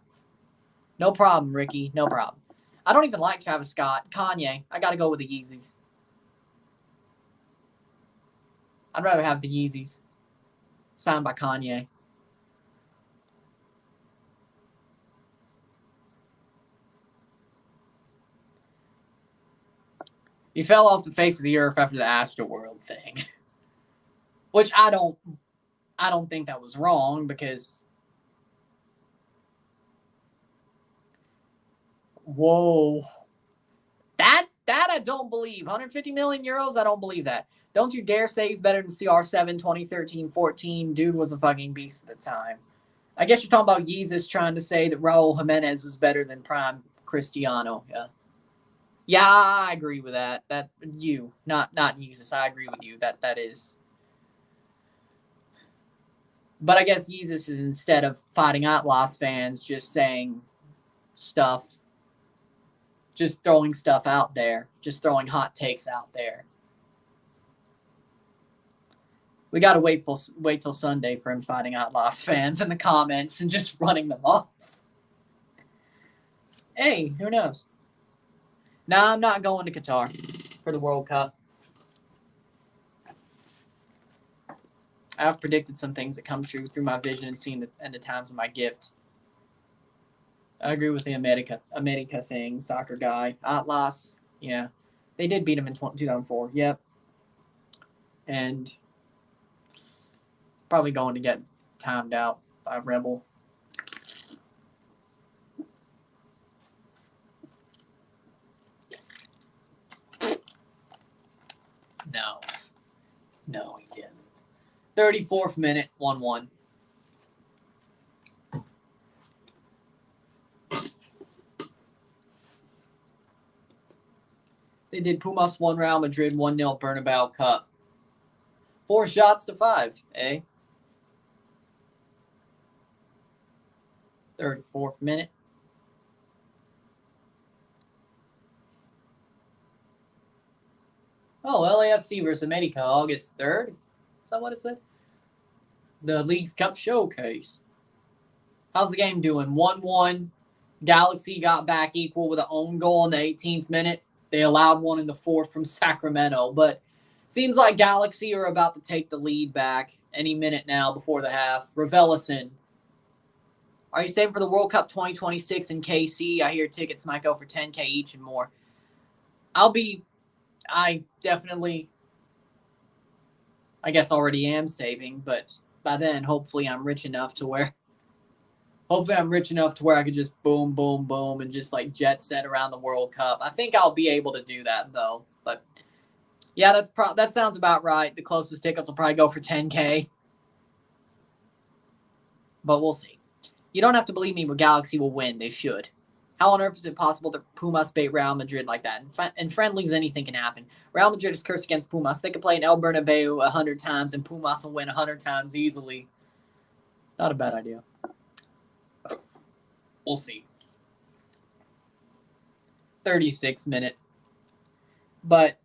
No problem, Ricky. No problem. I don't even like Travis Scott. Kanye. I got to go with the Yeezys. I'd rather have the Yeezys. Signed by Kanye. He fell off the face of the earth after the Astroworld thing. Which I don't think that was wrong because whoa. That I don't believe. 150 million euros, I don't believe that. Don't you dare say he's better than CR7 2013-14. Dude was a fucking beast at the time. I guess you're talking about Yeezus trying to say that Raul Jimenez was better than prime Cristiano. Yeah. Yeah, I agree with that. That you, not Yeezus. I agree with you. That is. But I guess Yeezus is, instead of fighting Atlas fans, just saying stuff. Just throwing stuff out there. Just throwing hot takes out there. We got to wait till Sunday for him fighting Atlas fans in the comments and just running them off. Hey, who knows? Nah, I'm not going to Qatar for the World Cup. I've predicted some things that come true through my vision and seeing the end of times with my gift. I agree with the America thing, soccer guy. Atlas, yeah. They did beat him in 2004, yep. And probably going to get timed out by Rebel. No, he didn't. 34th minute, 1-1. They did Pumas 1, Real Madrid 1-0 Bernabeu Cup. 4 shots to 5, eh? 34th minute. Oh, LAFC versus America, August 3rd. Is that what it said? The League's Cup Showcase. How's the game doing? 1-1. Galaxy got back equal with an own goal in the 18th minute. They allowed one in the 4th from Sacramento. But seems like Galaxy are about to take the lead back any minute now before the half. Ravelison Are you saving for the World Cup 2026 in KC? I hear tickets might go for $10K each and more. I definitely, I guess already am saving, but by then, hopefully I'm rich enough to where I could just boom, boom, boom, and just like jet set around the World Cup. I think I'll be able to do that though. But yeah, that sounds about right. The closest tickets will probably go for $10K, but we'll see. You don't have to believe me, but Galaxy will win. They should. How on earth is it possible that Pumas bait Real Madrid like that? In friendlies, anything can happen. Real Madrid is cursed against Pumas. They could play in El Bernabeu 100 times, and Pumas will win 100 times easily. Not a bad idea. We'll see. 36 minute. But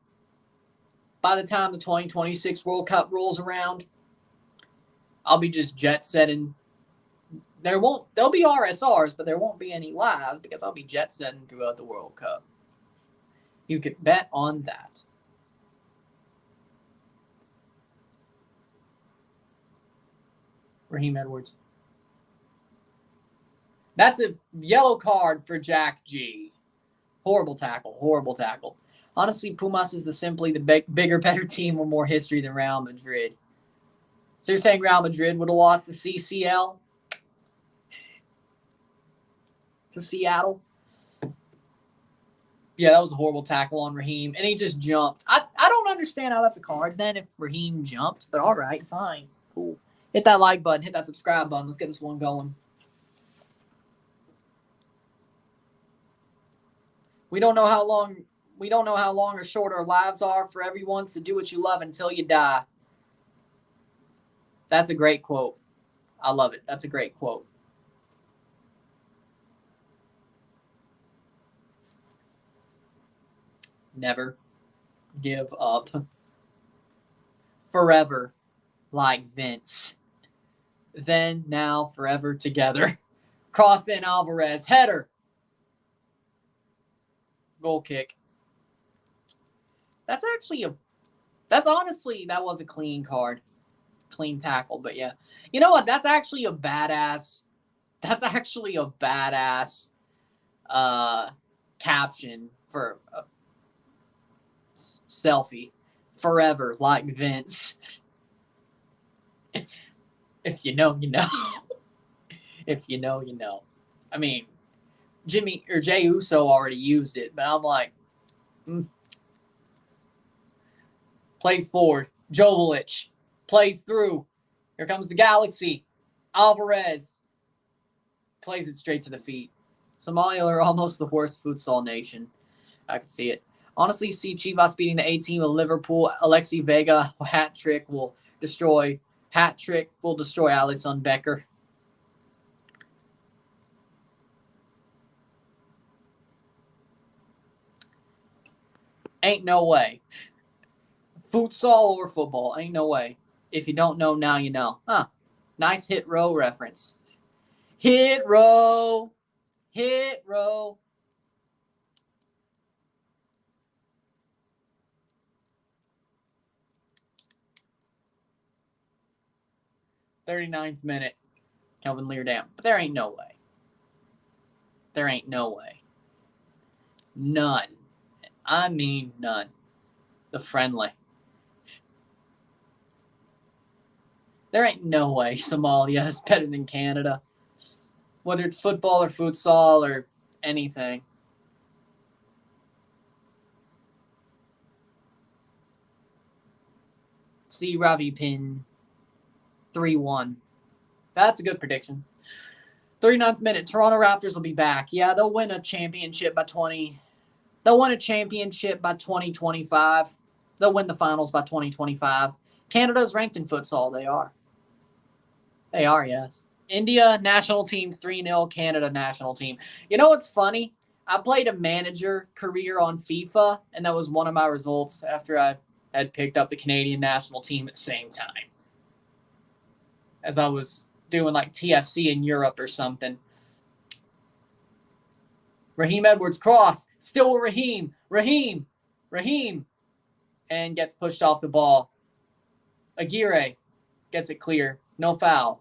by the time the 2026 World Cup rolls around, I'll be just jet setting. There'll be RSRs, but there won't be any lives because I'll be jet setting throughout the World Cup. You could bet on that. Raheem Edwards. That's a yellow card for Jack G. Horrible tackle. Horrible tackle. Honestly, Pumas is simply the bigger, better team with more history than Real Madrid. So you're saying Real Madrid would have lost the CCL to Seattle? Yeah, that was a horrible tackle on Raheem, and he just jumped. I don't understand how that's a card then if Raheem jumped, but all right, fine, cool. Hit that like button, hit that subscribe button. Let's get this one going. We don't know how long or short our lives are for everyone, so do what you love until you die. That's a great quote. I love it. That's a great quote. Never give up. Forever, like Vince. Then, now, forever together. Cross in Alvarez. Header. Goal kick. That was a clean card. Clean tackle, but yeah. You know what? That's actually a badass caption for a selfie. Forever, like Vince. If you know, you know. If you know, you know. I mean, Jey Uso already used it, but I'm like, Plays forward. Joveljic plays through. Here comes the Galaxy. Alvarez plays it straight to the feet. Somalia are almost the worst futsal nation. I can see it. Honestly, see Chivas beating the A team of Liverpool. Alexi Vega hat trick will destroy Alisson Becker. Ain't no way. Futsal or football, ain't no way. If you don't know, now you know. Huh. Nice hit row reference. Hit row. Hit row. "39th minute. Kelvin Leardam. But there ain't no way. There ain't no way. None. I mean none. The friendly. There ain't no way Somalia is better than Canada. Whether it's football or futsal or anything. See Ravi Pin. 3-1. That's a good prediction. 39th minute. Toronto Raptors will be back. Yeah, they'll win a championship by 2025. They'll win the finals by 2025. Canada's ranked in futsal. They are. They are, yes. India national team 3-0. Canada national team. You know what's funny? I played a manager career on FIFA, and that was one of my results after I had picked up the Canadian national team at the same time. As I was doing like TFC in Europe or something. Raheem Edwards cross. Still Raheem. Raheem. And gets pushed off the ball. Aguirre gets it clear. No foul.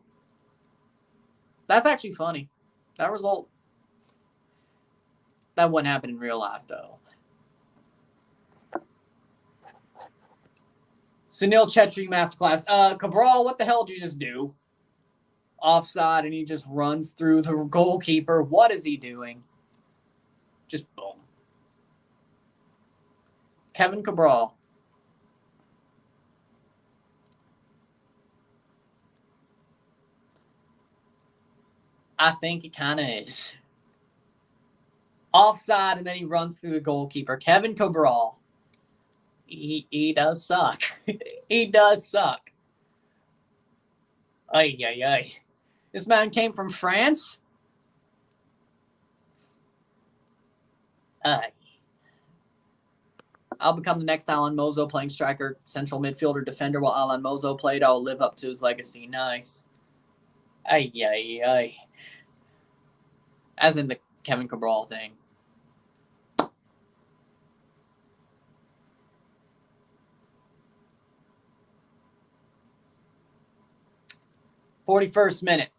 That's actually funny. That result, that wouldn't happen in real life, though. Sunil Chetri masterclass. Cabral, what the hell did you just do? Offside, and he just runs through the goalkeeper. What is he doing? Just boom. Kevin Cabral. I think it kind of is. Offside, and then he runs through the goalkeeper. Kevin Cabral. He does suck. He does suck. Ay, ay, ay. This man came from France? Ay. I'll become the next Alan Mozo, playing striker, central midfielder, defender while Alan Mozo played. I'll live up to his legacy. Nice. Ay, ay, ay. As in the Kevin Cabral thing. "41st minute.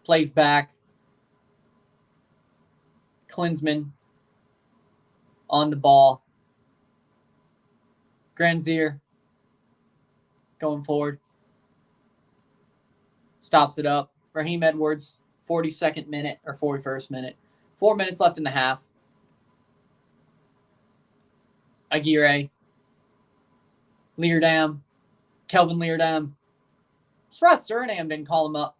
Plays back. Klinsmann on the ball. Granzier going forward. Stops it up. Raheem Edwards, 42nd minute or 41st minute. 4 minutes left in the half. Aguirre. Leerdam. Kelvin Leerdam. I'm surprised Suriname didn't call him up.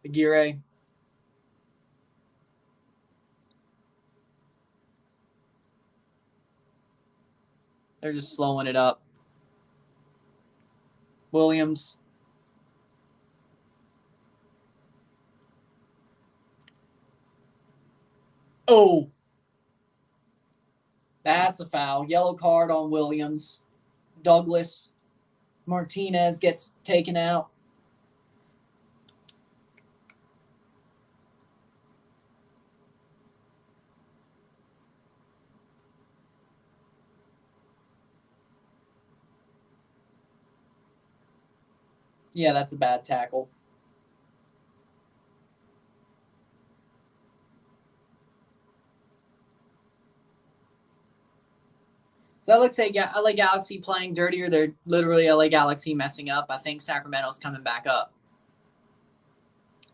Aguirre. They're just slowing it up. Williams. Oh. That's a foul. Yellow card on Williams. Douglas. Martinez gets taken out. Yeah, that's a bad tackle. So LA Galaxy playing dirtier. They're literally LA Galaxy messing up. I think Sacramento's coming back up.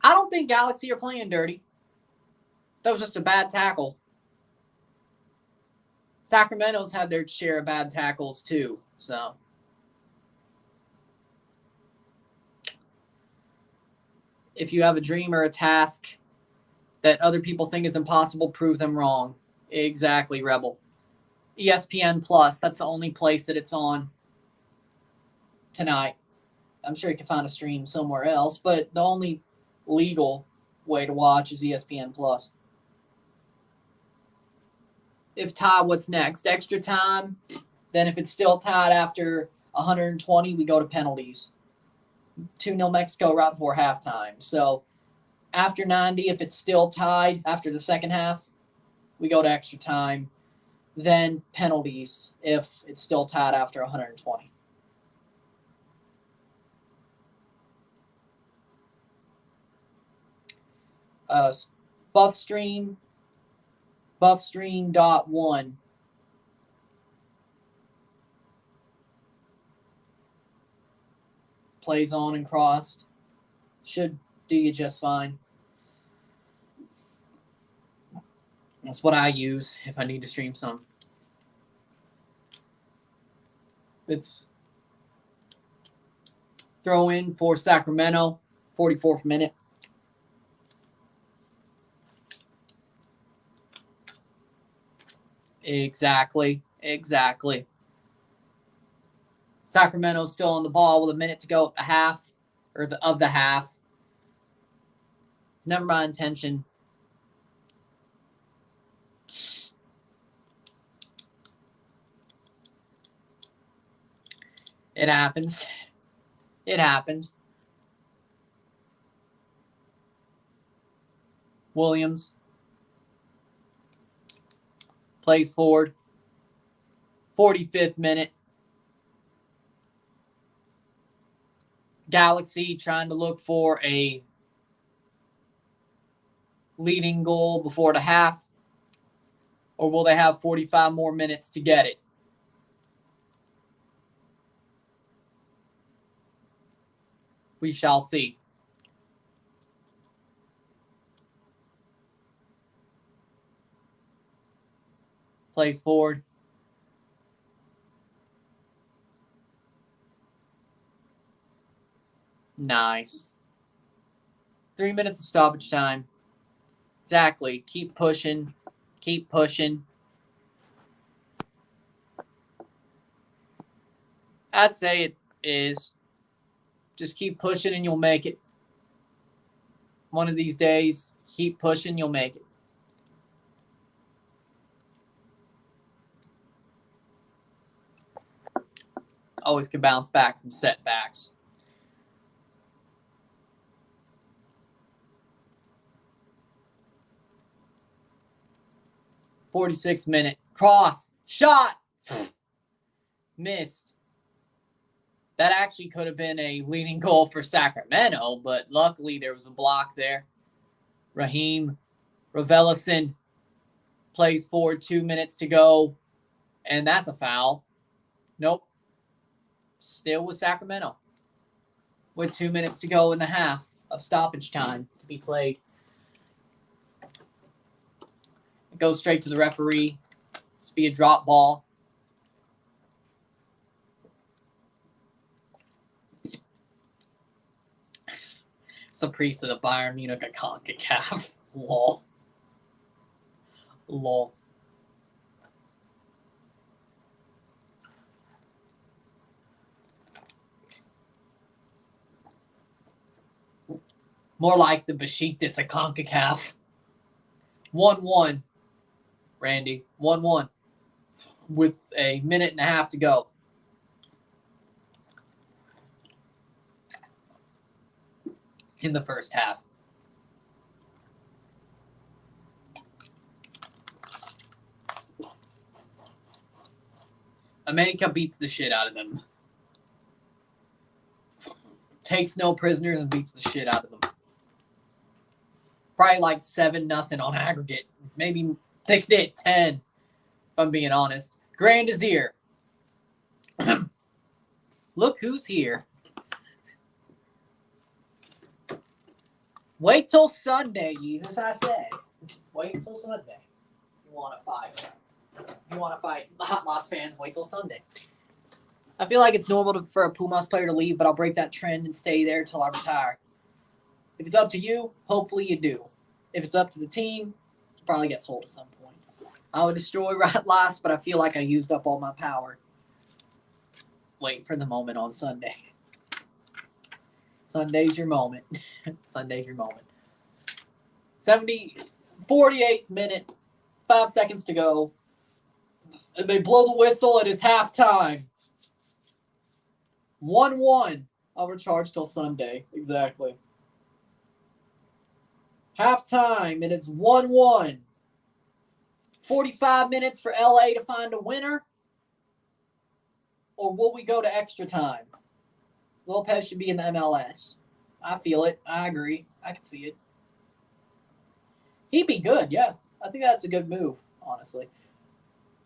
I don't think Galaxy are playing dirty. That was just a bad tackle. Sacramento's had their share of bad tackles too. So if you have a dream or a task that other people think is impossible, prove them wrong. Exactly, Rebel. ESPN Plus, that's the only place that it's on tonight. I'm sure you can find a stream somewhere else, but the only legal way to watch is ESPN Plus. If tied, what's next? Extra time. Then if it's still tied after 120, we go to penalties. 2-0 Mexico right before halftime. So after 90, if it's still tied after the second half, we go to extra time. Then penalties if it's still tied after 120. Buffstream.1. Plays on and crossed. Should do you just fine. That's what I use if I need to stream some. It's throw in for Sacramento, 44th minute. Exactly. Sacramento's still on the ball with a minute to go at the half, or of the half. It's never my intention. It happens. Williams plays forward. 45th minute. Galaxy trying to look for a leading goal before the half? Or will they have 45 more minutes to get it? We shall see. Plays forward. Nice. 3 minutes of stoppage time. Exactly. Keep pushing. Keep pushing. I'd say it is. Just keep pushing and you'll make it. One of these days, keep pushing, you'll make it. Always can bounce back from setbacks. .46-minute cross shot. Missed. That actually could have been a leading goal for Sacramento, but luckily there was a block there. Raheem Ravelison plays forward, 2 minutes to go, and that's a foul. Nope. Still with Sacramento with 2 minutes to go in the half of stoppage time to be played. It goes straight to the referee. This will be a drop ball. Saprissa of the Bayern Munich at CONCACAF. Lol. Lol. More like the Besiktas at CONCACAF. 1-1. Randy. 1-1. With a minute and a half to go. In the first half. America beats the shit out of them. Takes no prisoners and beats the shit out of them. Probably like 7-0 on aggregate. Maybe they could hit 10, if I'm being honest. Grand is here. Look who's here. Wait till Sunday, Jesus, I said. Wait till Sunday. You want to fight. You want to fight Hot Loss fans, wait till Sunday. I feel like it's normal for a Pumas player to leave, but I'll break that trend and stay there until I retire. If it's up to you, hopefully you do. If it's up to the team, you probably get sold at some point. I would destroy Hot Loss, but I feel like I used up all my power. Wait for the moment on Sunday. Sunday's your moment. Sunday's your moment. 48th minute, 5 seconds to go. And they blow the whistle. It is halftime. 1-1. I'll recharge till Sunday. Exactly. Halftime. It is 1-1. 45 minutes for LA to find a winner. Or will we go to extra time? Lopez should be in the MLS. I feel it. I agree. I can see it. He'd be good, yeah. I think that's a good move, honestly.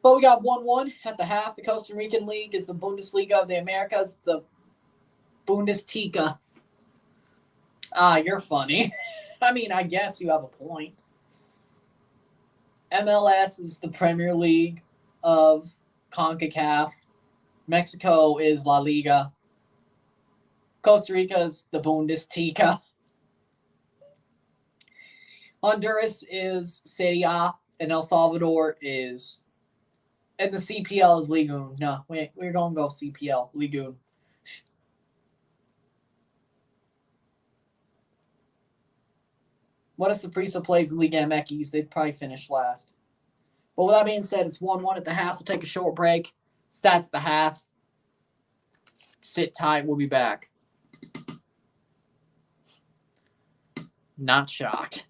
But we got 1-1 at the half. The Costa Rican League is the Bundesliga of the Americas, the Bundesliga. You're funny. I mean, I guess you have a point. MLS is the Premier League of CONCACAF. Mexico is La Liga. Costa Rica is the Bundesliga. Honduras is Serie A, and El Salvador is... And the CPL is Ligoon. No, we're going to go CPL, Ligoon. What if Saprissa plays in Liga MX? They'd probably finish last. But with that being said, it's 1-1 at the half. We'll take a short break. Stats at the half. Sit tight. We'll be back. Not shocked.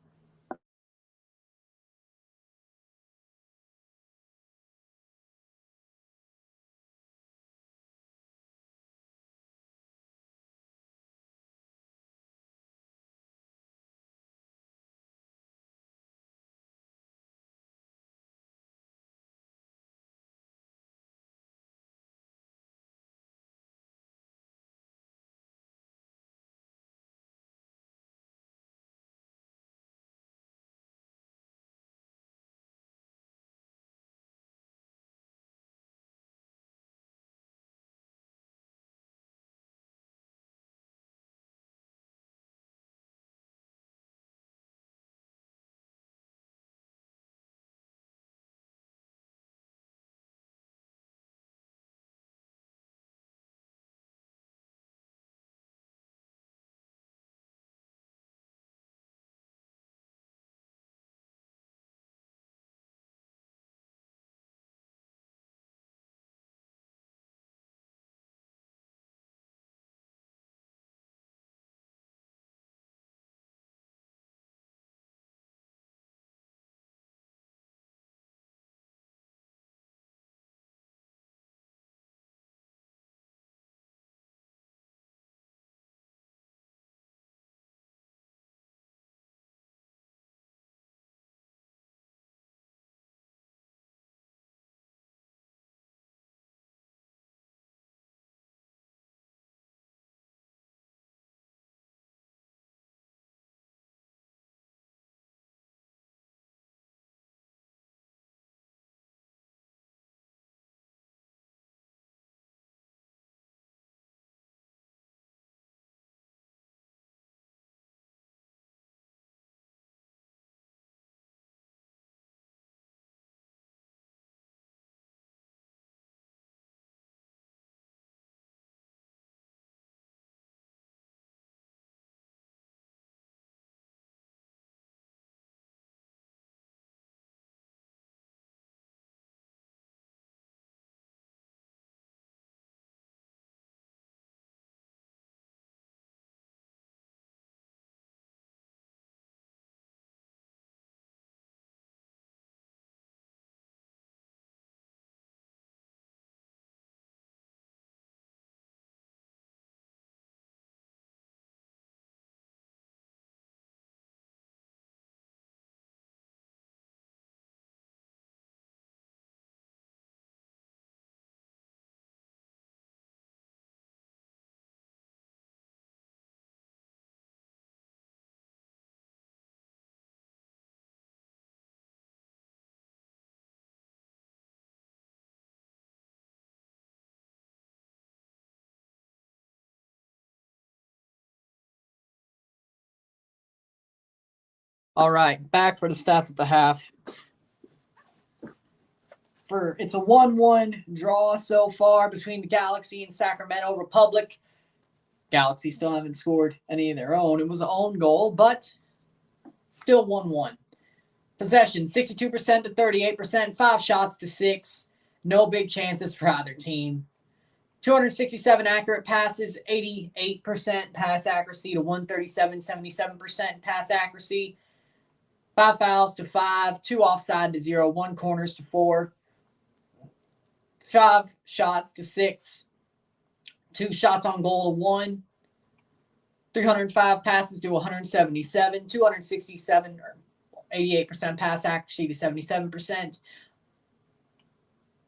All right, back for the stats at the half. It's a 1-1 draw so far between the Galaxy and Sacramento Republic. Galaxy still haven't scored any of their own. It was an own goal, but still 1-1. Possession, 62% to 38%, 5 shots to 6. No big chances for either team. 267 accurate passes, 88% pass accuracy to 137, 77% pass accuracy. 5 fouls to 5, 2 offside to 0, 1 corners to 4. 5 shots to 6, 2 shots on goal to 1, 305 passes to 177, 267 or 88% pass accuracy to 77%,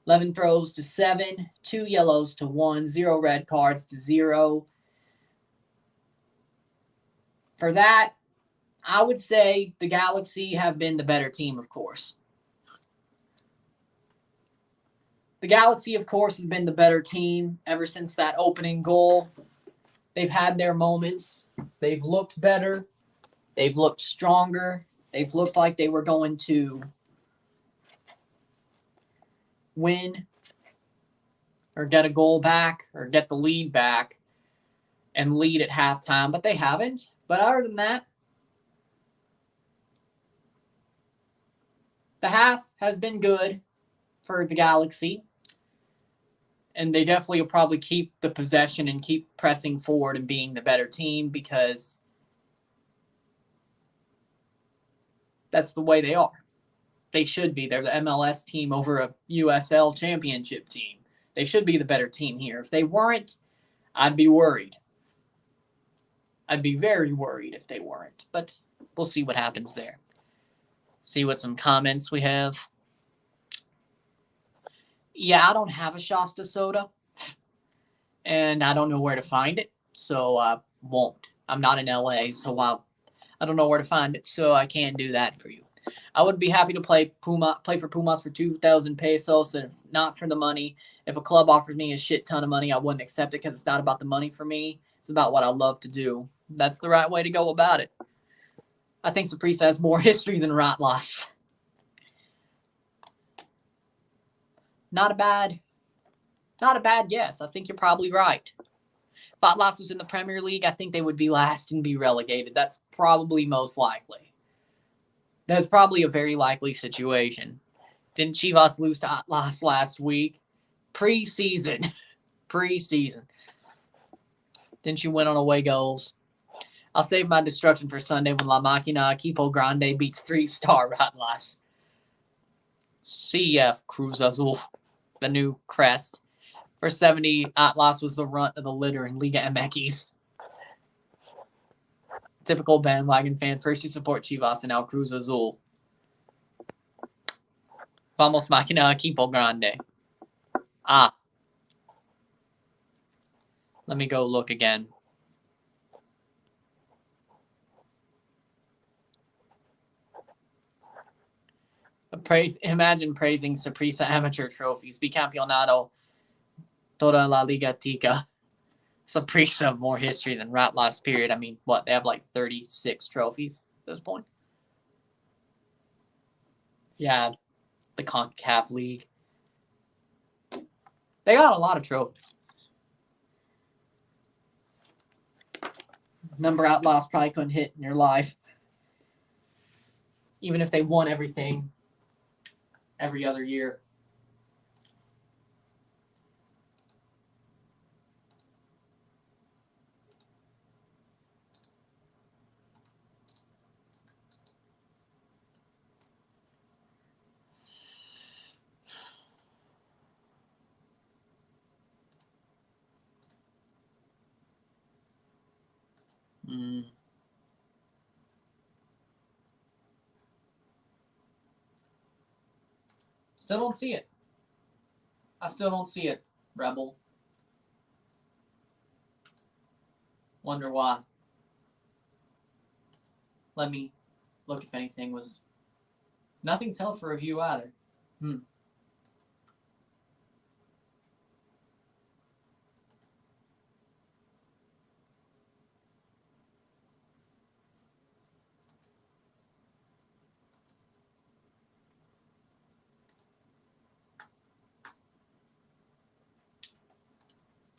11 throws to 7, 2 yellows to 1, 0 red cards to 0. For that, I would say the Galaxy have been the better team, of course. The Galaxy, of course, have been the better team ever since that opening goal. They've had their moments. They've looked better. They've looked stronger. They've looked like they were going to win or get a goal back or get the lead back and lead at halftime, but they haven't. But other than that, the half has been good for the Galaxy. And they definitely will probably keep the possession and keep pressing forward and being the better team because that's the way they are. They should be. They're the MLS team over a USL championship team. They should be the better team here. If they weren't, I'd be worried. I'd be very worried if they weren't. But we'll see what happens there. See what some comments we have. Yeah, I don't have a Shasta soda, and I don't know where to find it, so I won't. I'm not in LA, so I don't know where to find it, so I can't do that for you. I would be happy to play for Pumas for 2,000 pesos, and not for the money. If a club offered me a shit ton of money, I wouldn't accept it because it's not about the money for me. It's about what I love to do. That's the right way to go about it. I think Saprissa has more history than Ratlas. Not a bad guess. I think you're probably right. If Ratlas was in the Premier League, I think they would be last and be relegated. That's probably most likely. That's probably a very likely situation. Didn't Chivas lose to Atlas last week? Pre-season. Didn't you win on away goals? I'll save my destruction for Sunday when La Máquina Equipo Grande beats 3-star Atlas. CF Cruz Azul, the new crest. For 70, Atlas was the runt of the litter in Liga MX. Typical bandwagon fan. First you support Chivas and now Cruz Azul. Vamos Máquina Equipo Grande. Let me go look again. Imagine praising Saprissa amateur trophies. Bicampeonato toda la Liga Tica. Saprissa more history than Ratlas, period. I mean, what? They have like 36 trophies at this point. Yeah, the CONCACAF League. They got a lot of trophies. Number Atlas probably couldn't hit in your life. Even if they won everything every other year. Still don't see it. I still don't see it, Rebel. Wonder why. Let me look if anything was... Nothing's held for review either.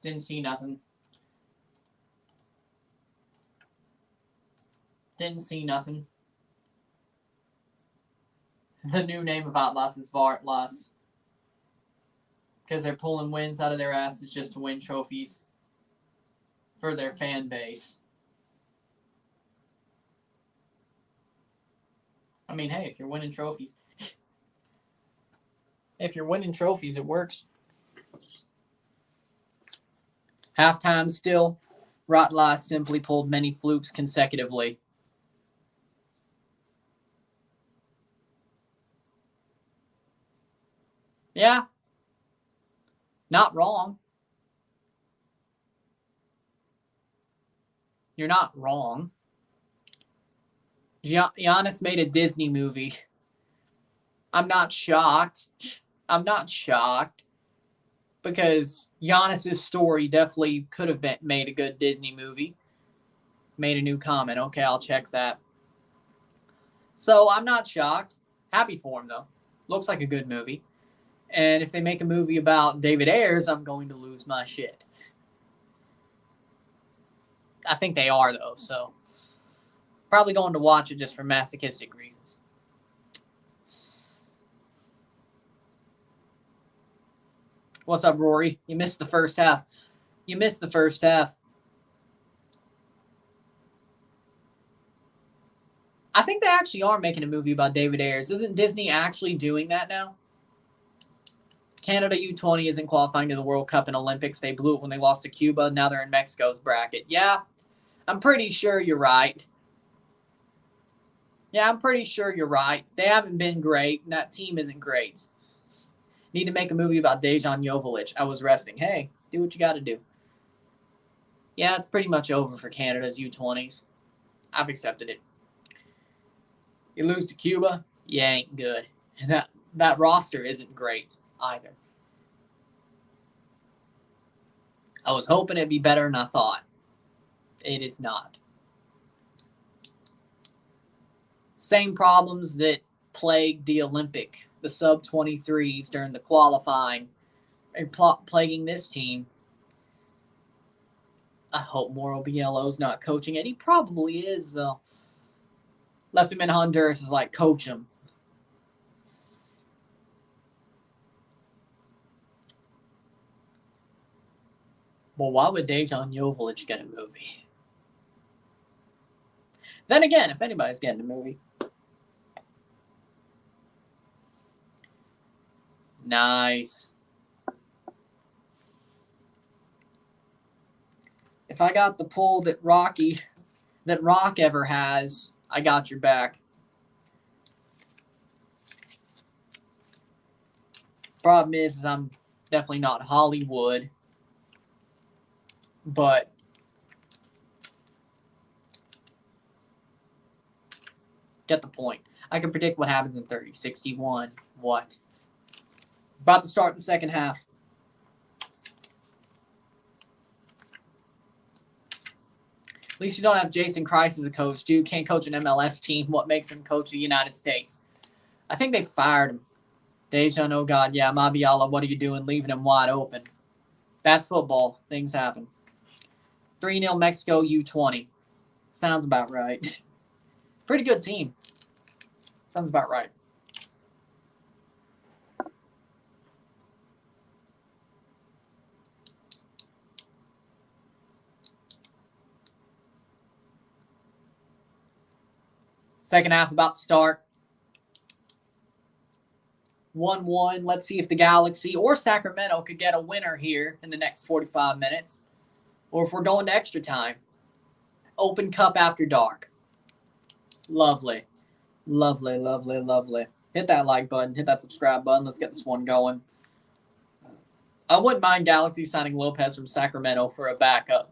Didn't see nothing. Didn't see nothing. The new name of Outlast is Vartlast. Because they're pulling wins out of their asses just to win trophies for their fan base. I mean, hey, if you're winning trophies. If you're winning trophies, it works. Halftime still. Vartlast simply pulled many flukes consecutively. Yeah. Not wrong. You're not wrong. Giannis made a Disney movie. I'm not shocked. I'm not shocked. Because Giannis's story definitely could have been made a good Disney movie. Made a new comment. Okay, I'll check that. So I'm not shocked. Happy for him, though. Looks like a good movie. And if they make a movie about David Ayers, I'm going to lose my shit. I think they are, though, so probably going to watch it just for masochistic reasons. What's up, Rory? You missed the first half. You missed the first half. I think they actually are making a movie about David Ayers. Isn't Disney actually doing that now? Canada U20 isn't qualifying to the World Cup and Olympics. They blew it when they lost to Cuba. Now they're in Mexico's bracket. Yeah, I'm pretty sure you're right. Yeah, I'm pretty sure you're right. They haven't been great, and that team isn't great. Need to make a movie about Dejan Joveljic. I was resting. Hey, do what you got to do. Yeah, it's pretty much over for Canada's U20s. I've accepted it. You lose to Cuba, you ain't good. That roster isn't great either. I was hoping it'd be better than I thought. It is not. Same problems that plagued the the sub-23s during the qualifying, are plaguing this team. I hope Mauro Biello's not coaching it. He probably is, though. Left him in Honduras is like, coach him. Well, why would Dejan Joveljic get a movie? Then again, if anybody's getting a movie. Nice. If I got the pull that Rock ever has, I got your back. Problem is I'm definitely not Hollywood, but get the point. I can predict what happens in 30, 61. What? About to start the second half. At least you don't have Jason Christ as a coach. Dude can't coach an MLS team. What makes him coach the United States? I think they fired him. Dejan, oh God, yeah, Mabiala, what are you doing? Leaving him wide open. That's football. Things happen. 3-0 Mexico U20. Sounds about right. Pretty good team. Sounds about right. Second half about to start. 1-1. Let's see if the Galaxy or Sacramento could get a winner here in the next 45 minutes. Or if we're going to extra time. Open Cup after dark. Lovely. Lovely, lovely, lovely. Hit that like button. Hit that subscribe button. Let's get this one going. I wouldn't mind Galaxy signing Lopez from Sacramento for a backup.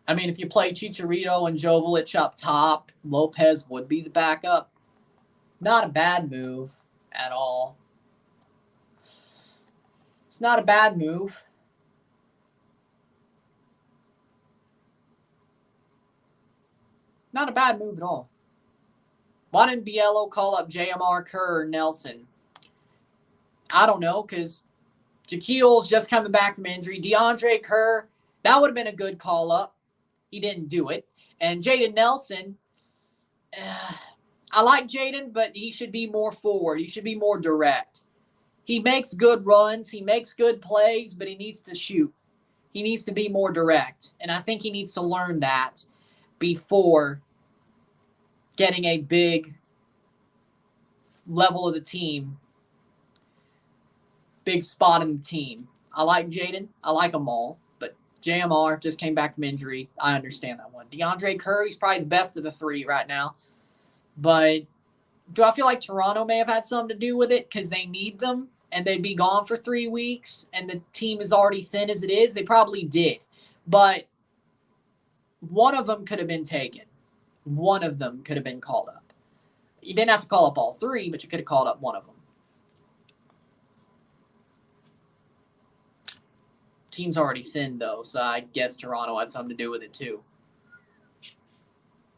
I mean, if you play Chicharito and Joveljic up top, Lopez would be the backup. Not a bad move at all. It's not a bad move. Not a bad move at all. Why didn't Biello call up JMR, Kerr, or Nelson? I don't know, because Jaquil's just coming back from injury. DeAndre Kerr, that would have been a good call-up. He didn't do it. And Jaden Nelson, I like Jaden, but he should be more forward. He should be more direct. He makes good runs. He makes good plays, but he needs to shoot. He needs to be more direct. And I think he needs to learn that before getting a big level of the team, big spot in the team. I like Jaden. I like them all. But JMR just came back from injury. I understand that one. DeAndre Kerr, he's probably the best of the three right now. But do I feel like Toronto may have had something to do with it because they need them and they'd be gone for 3 weeks and the team is already thin as it is? They probably did. But one of them could have been taken. One of them could have been called up. You didn't have to call up all three, but you could have called up one of them. Team's already thin, though, so I guess Toronto had something to do with it, too.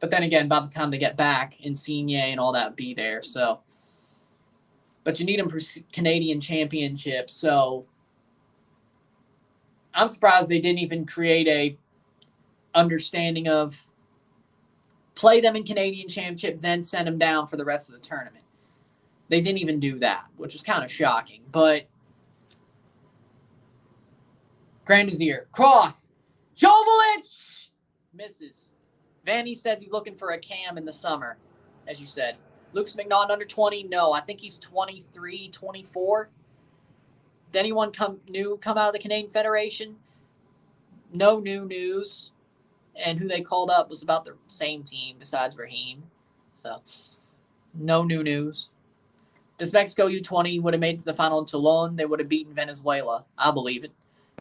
But then again, by the time they get back, Insigne and all that be there, so. But you need them for Canadian Championship, so. I'm surprised they didn't even create a understanding of play them in Canadian Championship, then send them down for the rest of the tournament. They didn't even do that, which was kind of shocking. But Grandizier, cross, Joveljic misses. Vanny says he's looking for a cam in the summer, as you said. Lucas McNaughton under 20? No, I think he's 23, 24. Did anyone come out of the Canadian Federation? No new news. And who they called up was about the same team besides Raheem. So, no new news. Does Mexico U20 would have made it to the final in Toulon? They would have beaten Venezuela. I believe it.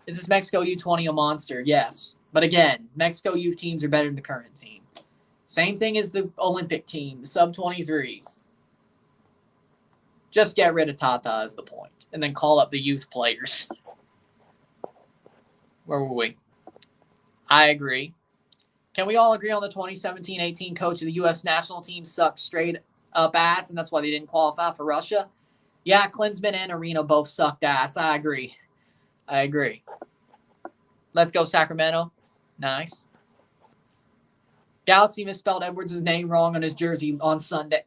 Is this Mexico U20 a monster? Yes. But again, Mexico U teams are better than the current team. Same thing as the Olympic team, the sub-23s. Just get rid of Tata is the point. And then call up the youth players. Where were we? I agree. Can we all agree on the 2017-18 coach of the U.S. national team sucked straight up ass, and that's why they didn't qualify for Russia? Yeah, Klinsmann and Arena both sucked ass. I agree. Let's go, Sacramento. Nice. Galaxy misspelled Edwards' name wrong on his jersey on Sunday.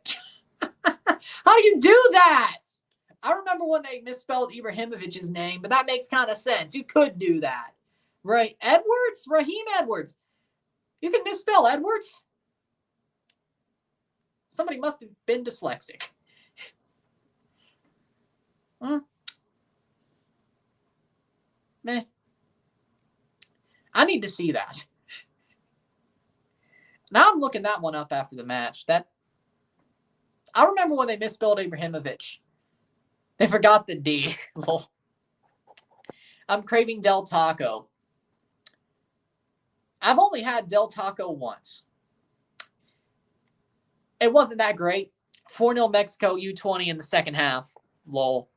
How do you do that? I remember when they misspelled Ibrahimovic's name, but that makes kind of sense. You could do that. Right? Edwards? Raheem Edwards. You can misspell Edwards? Somebody must have been dyslexic. Meh. I need to see that. Now I'm looking that one up after the match. I remember when they misspelled Ibrahimovic. They forgot the D. I'm craving Del Taco. I've only had Del Taco once. It wasn't that great. 4-0 Mexico U20 in the second half. Lol.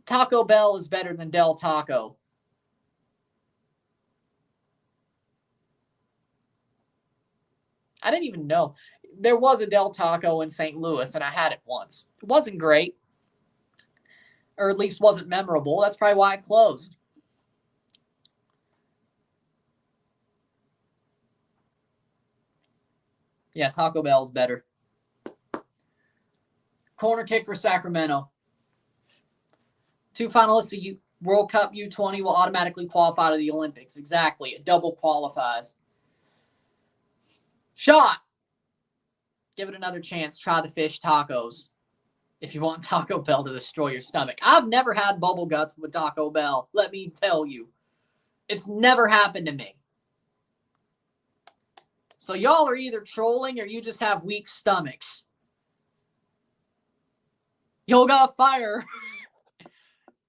Taco Bell is better than Del Taco. I didn't even know. There was a Del Taco in St. Louis, and I had it once. It wasn't great. Or at least wasn't memorable. That's probably why it closed. Yeah, Taco Bell's better. Corner kick for Sacramento. 2 finalists of World Cup U20 will automatically qualify to the Olympics. Exactly. It double qualifies. Shot. Give it another chance. Try the fish tacos. If you want Taco Bell to destroy your stomach. I've never had bubble guts with Taco Bell. Let me tell you. It's never happened to me. So y'all are either trolling or you just have weak stomachs. Y'all got fire.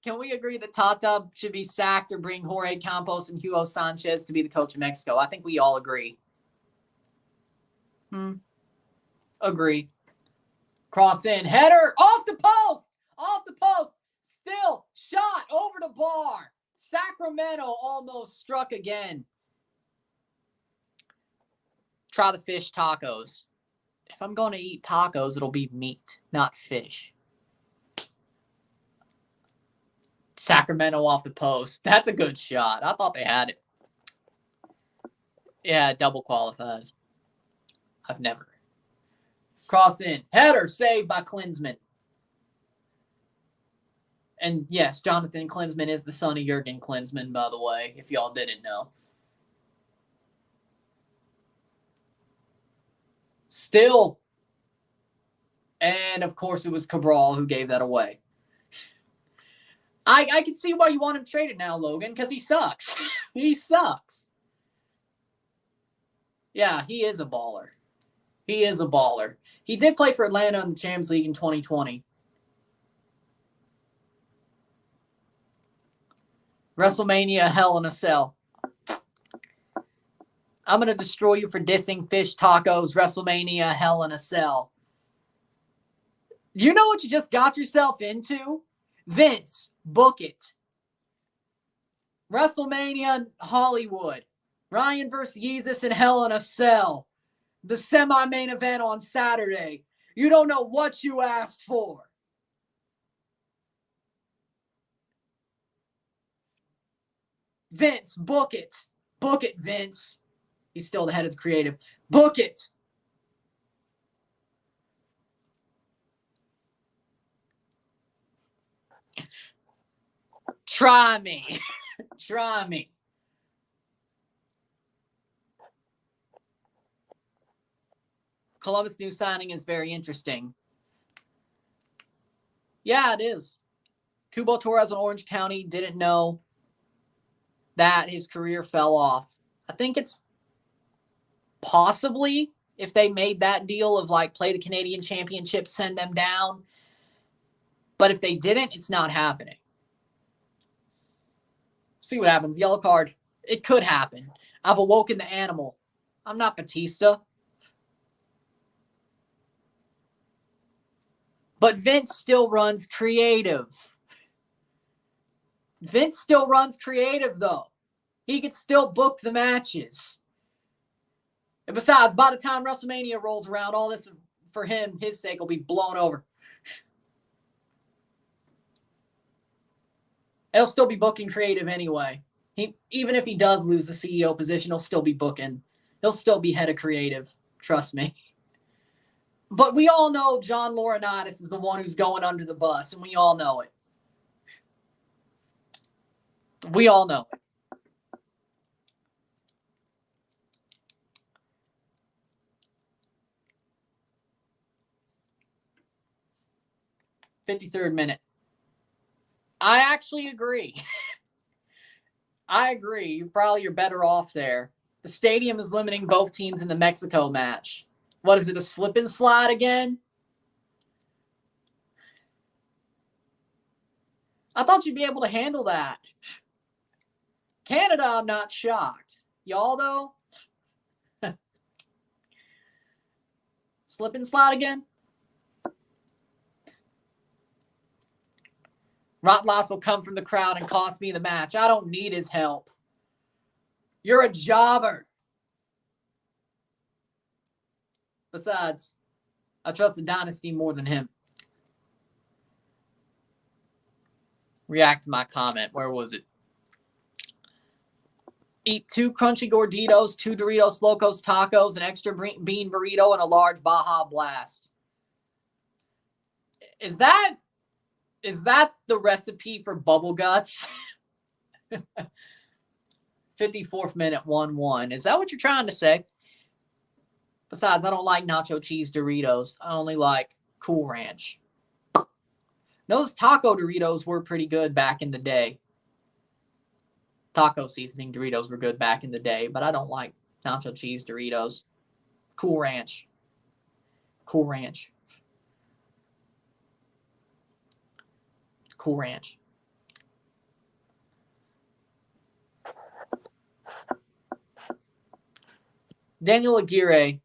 Can we agree that Tata should be sacked or bring Jorge Campos and Hugo Sanchez to be the coach of Mexico? I think we all agree. Agree. Cross in. Header. Off the post. Off the post. Still. Shot. Over the bar. Sacramento almost struck again. Try the fish tacos. If I'm going to eat tacos, it'll be meat, not fish. Sacramento off the post. That's a good shot. I thought they had it. Yeah, double qualifies. I've never. Cross in. Header saved by Klinsmann. And yes, Jonathan Klinsmann is the son of Jurgen Klinsmann, by the way, if y'all didn't know. Still. And, of course, it was Cabral who gave that away. I can see why you want him traded now, Logan, because he sucks. He sucks. Yeah, he is a baller. He is a baller. He did play for Atlanta in the Champions League in 2020. WrestleMania Hell in a Cell. I'm going to destroy you for dissing fish tacos. WrestleMania Hell in a Cell. You know what you just got yourself into? Vince, book it. WrestleMania Hollywood. Ryan versus Jesus in Hell in a Cell. The semi-main event on Saturday. You don't know what you asked for. Vince, book it. Book it, Vince. He's still the head of the creative. Book it. Try me. Try me. Columbus' new signing is very interesting. Yeah, it is. Cubo Torres in Orange County didn't know that his career fell off. I think it's possibly if they made that deal of like play the Canadian Championship, send them down. But if they didn't, it's not happening. See what happens. Yellow card. It could happen. I've awoken the animal. I'm not Batista. But Vince still runs creative. Vince still runs creative, though. He could still book the matches. And besides, by the time WrestleMania rolls around, all this for him, his sake, will be blown over. He'll still be booking creative anyway. Even if he does lose the CEO position, he'll still be booking. He'll still be head of creative. Trust me. But we all know John Laurinaitis is the one who's going under the bus, and we all know it. We all know it. "53rd minute. I actually agree. I agree. You're better off there. The stadium is limiting both teams in the Mexico match. What is it, a slip and slide again? I thought you'd be able to handle that. Canada, I'm not shocked. Y'all, though? Slip and slide again? Rotlas will come from the crowd and cost me the match. I don't need his help. You're a jobber. Besides, I trust the dynasty more than him. React to my comment. Where was it? Eat 2 crunchy gorditos, 2 Doritos Locos tacos, an extra bean burrito, and a large Baja Blast. Is that the recipe for bubble guts? 54th minute, 1-1. Is that what you're trying to say? Besides, I don't like nacho cheese Doritos. I only like Cool Ranch. Those taco Doritos were pretty good back in the day. Taco seasoning Doritos were good back in the day, but I don't like nacho cheese Doritos. Cool Ranch. Cool Ranch. Cool Ranch. Daniel Aguirre.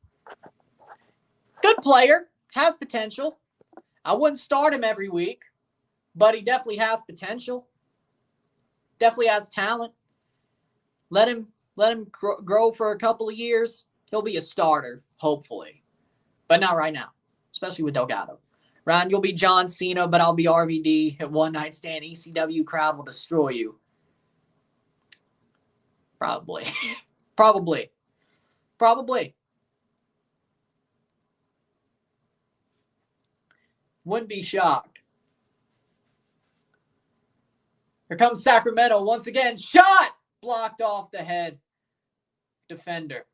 Good player. Has potential. I wouldn't start him every week, but he definitely has potential. Definitely has talent. Let him grow for a couple of years. He'll be a starter, hopefully. But not right now, especially with Delgado. Ryan, you'll be John Cena, but I'll be RVD at One Night Stand. ECW crowd will destroy you. Probably. Probably. Wouldn't be shocked. Here comes Sacramento once again. Shot! Blocked off the head. Defender.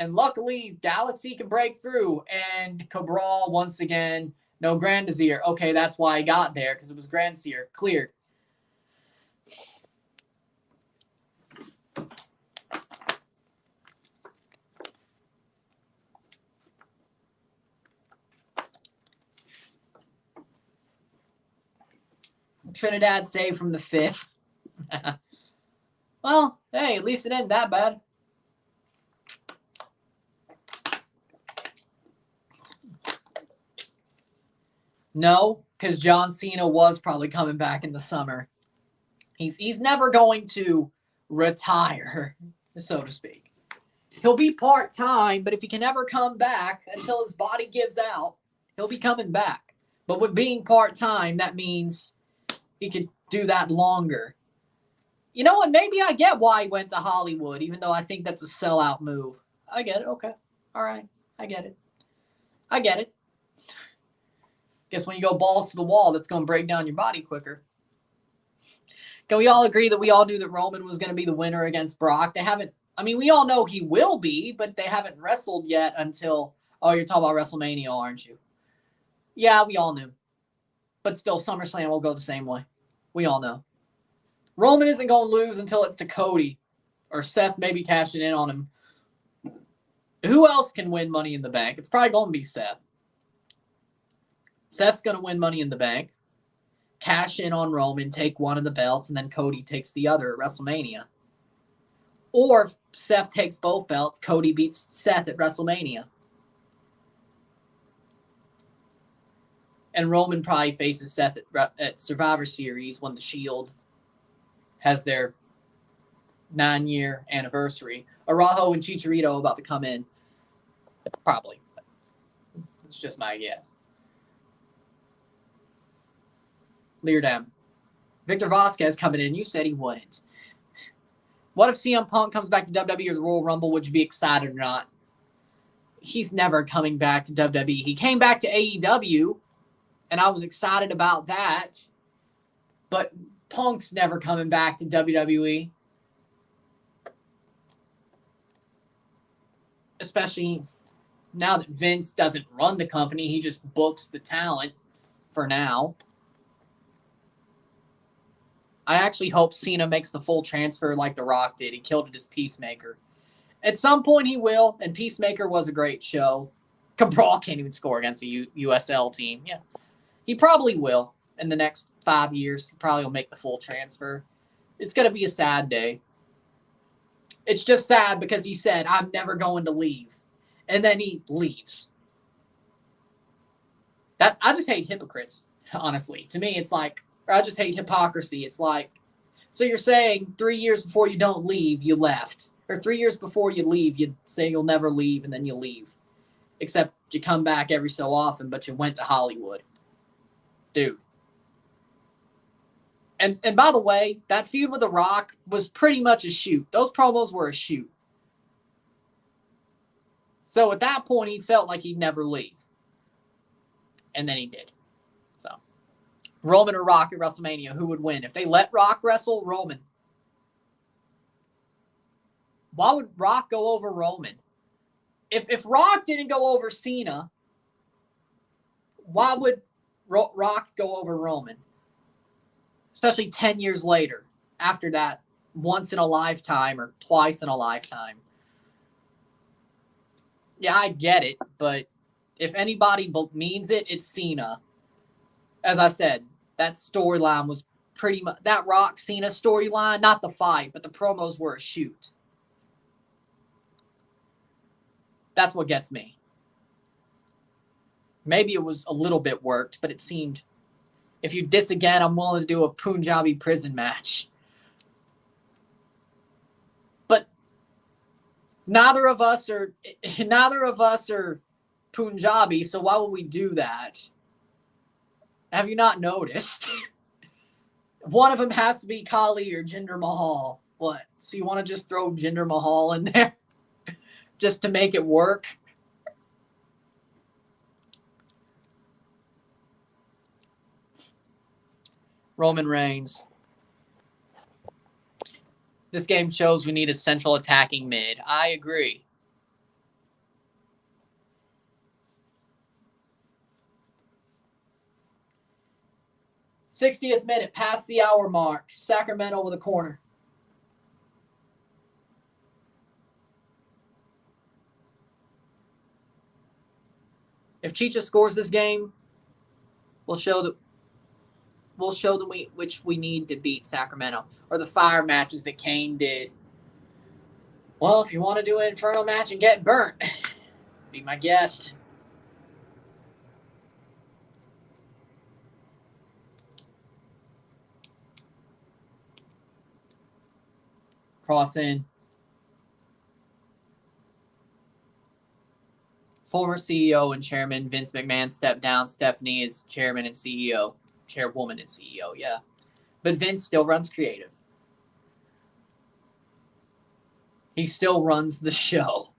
And luckily, Galaxy can break through. And Cabral, once again, no Grand Desir. Okay, that's why I got there, because it was Grand Desir. Cleared. Trinidad save from the 5th. Well, hey, at least it ain't that bad. No, because John Cena was probably coming back in the summer. He's never going to retire, so to speak. He'll be part-time, but if he can ever come back until his body gives out, he'll be coming back. But with being part-time, that means he could do that longer. You know what? Maybe I get why he went to Hollywood, even though I think that's a sellout move. I get it. Okay. All right. I get it. Guess when you go balls to the wall, that's going to break down your body quicker. Can we all agree that we all knew that Roman was going to be the winner against Brock? They haven't, I mean, we all know he will be, but they haven't wrestled yet until, oh, you're talking about WrestleMania, aren't you? Yeah, we all knew. But still, SummerSlam will go the same way. We all know. Roman isn't going to lose until it's to Cody or Seth maybe cashing in on him. Who else can win Money in the Bank? It's probably going to be Seth. Seth's going to win Money in the Bank, cash in on Roman, take one of the belts, and then Cody takes the other at WrestleMania. Or if Seth takes both belts, Cody beats Seth at WrestleMania. And Roman probably faces Seth at Survivor Series when the Shield has their 9-year anniversary. Arajo and Chicharito about to come in. Probably. It's just my guess. Leerdam. Victor Vasquez coming in. You said he wouldn't. What if CM Punk comes back to WWE or the Royal Rumble? Would you be excited or not? He's never coming back to WWE. He came back to AEW, and I was excited about that. But Punk's never coming back to WWE. Especially now that Vince doesn't run the company. He just books the talent for now. I actually hope Cena makes the full transfer like The Rock did. He killed it as Peacemaker. At some point he will, and Peacemaker was a great show. Cabral can't even score against the USL team. Yeah, he probably will in the next 5 years. He probably will make the full transfer. It's going to be a sad day. It's just sad because he said, I'm never going to leave. And then he leaves. I just hate hypocrites, honestly. To me, it's like, or I just hate hypocrisy. It's like, so you're saying 3 years before you don't leave, you left. Or 3 years before you leave, you say you'll never leave, and then you leave. Except you come back every so often, but you went to Hollywood. Dude. And by the way, that feud with The Rock was pretty much a shoot. Those promos were a shoot. So at that point, he felt like he'd never leave. And then he did. So, Roman or Rock at WrestleMania, who would win? If they let Rock wrestle, Roman. Why would Rock go over Roman? If Rock didn't go over Cena, why would Rock go over Roman? Especially 10 years later, after that once in a lifetime or twice in a lifetime. Yeah, I get it, but if anybody means it, it's Cena. As I said, that storyline was pretty much, that Rock Cena storyline, not the fight, but the promos were a shoot. That's what gets me. Maybe it was a little bit worked, but it seemed, if you diss again, I'm willing to do a Punjabi prison match. But neither of us are Punjabi, so why would we do that? Have you not noticed? One of them has to be Kali or Jinder Mahal. What? So you want to just throw Jinder Mahal in there just to make it work? Roman Reigns. This game shows we need a central attacking mid. I agree. '60th minute, past the hour mark. Sacramento with a corner. If Chicha scores this game, we'll show them which we need to beat Sacramento, or the fire matches that Kane did. Well, if you want to do an Inferno match and get burnt, be my guest. Cross in. Former CEO and chairman Vince McMahon stepped down. Stephanie is chairman and CEO. Chairwoman and CEO, yeah. But Vince still runs creative. He still runs the show.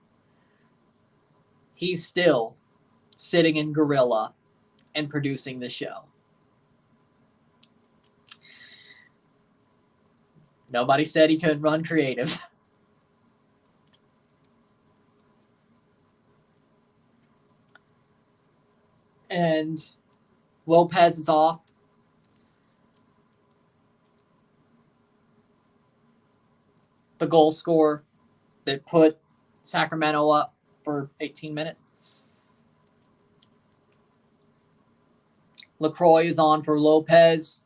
He's still sitting in Gorilla and producing the show. Nobody said he couldn't run creative. And Lopez is off. The goal scorer that put Sacramento up for 18 minutes. LaCroix is on for Lopez.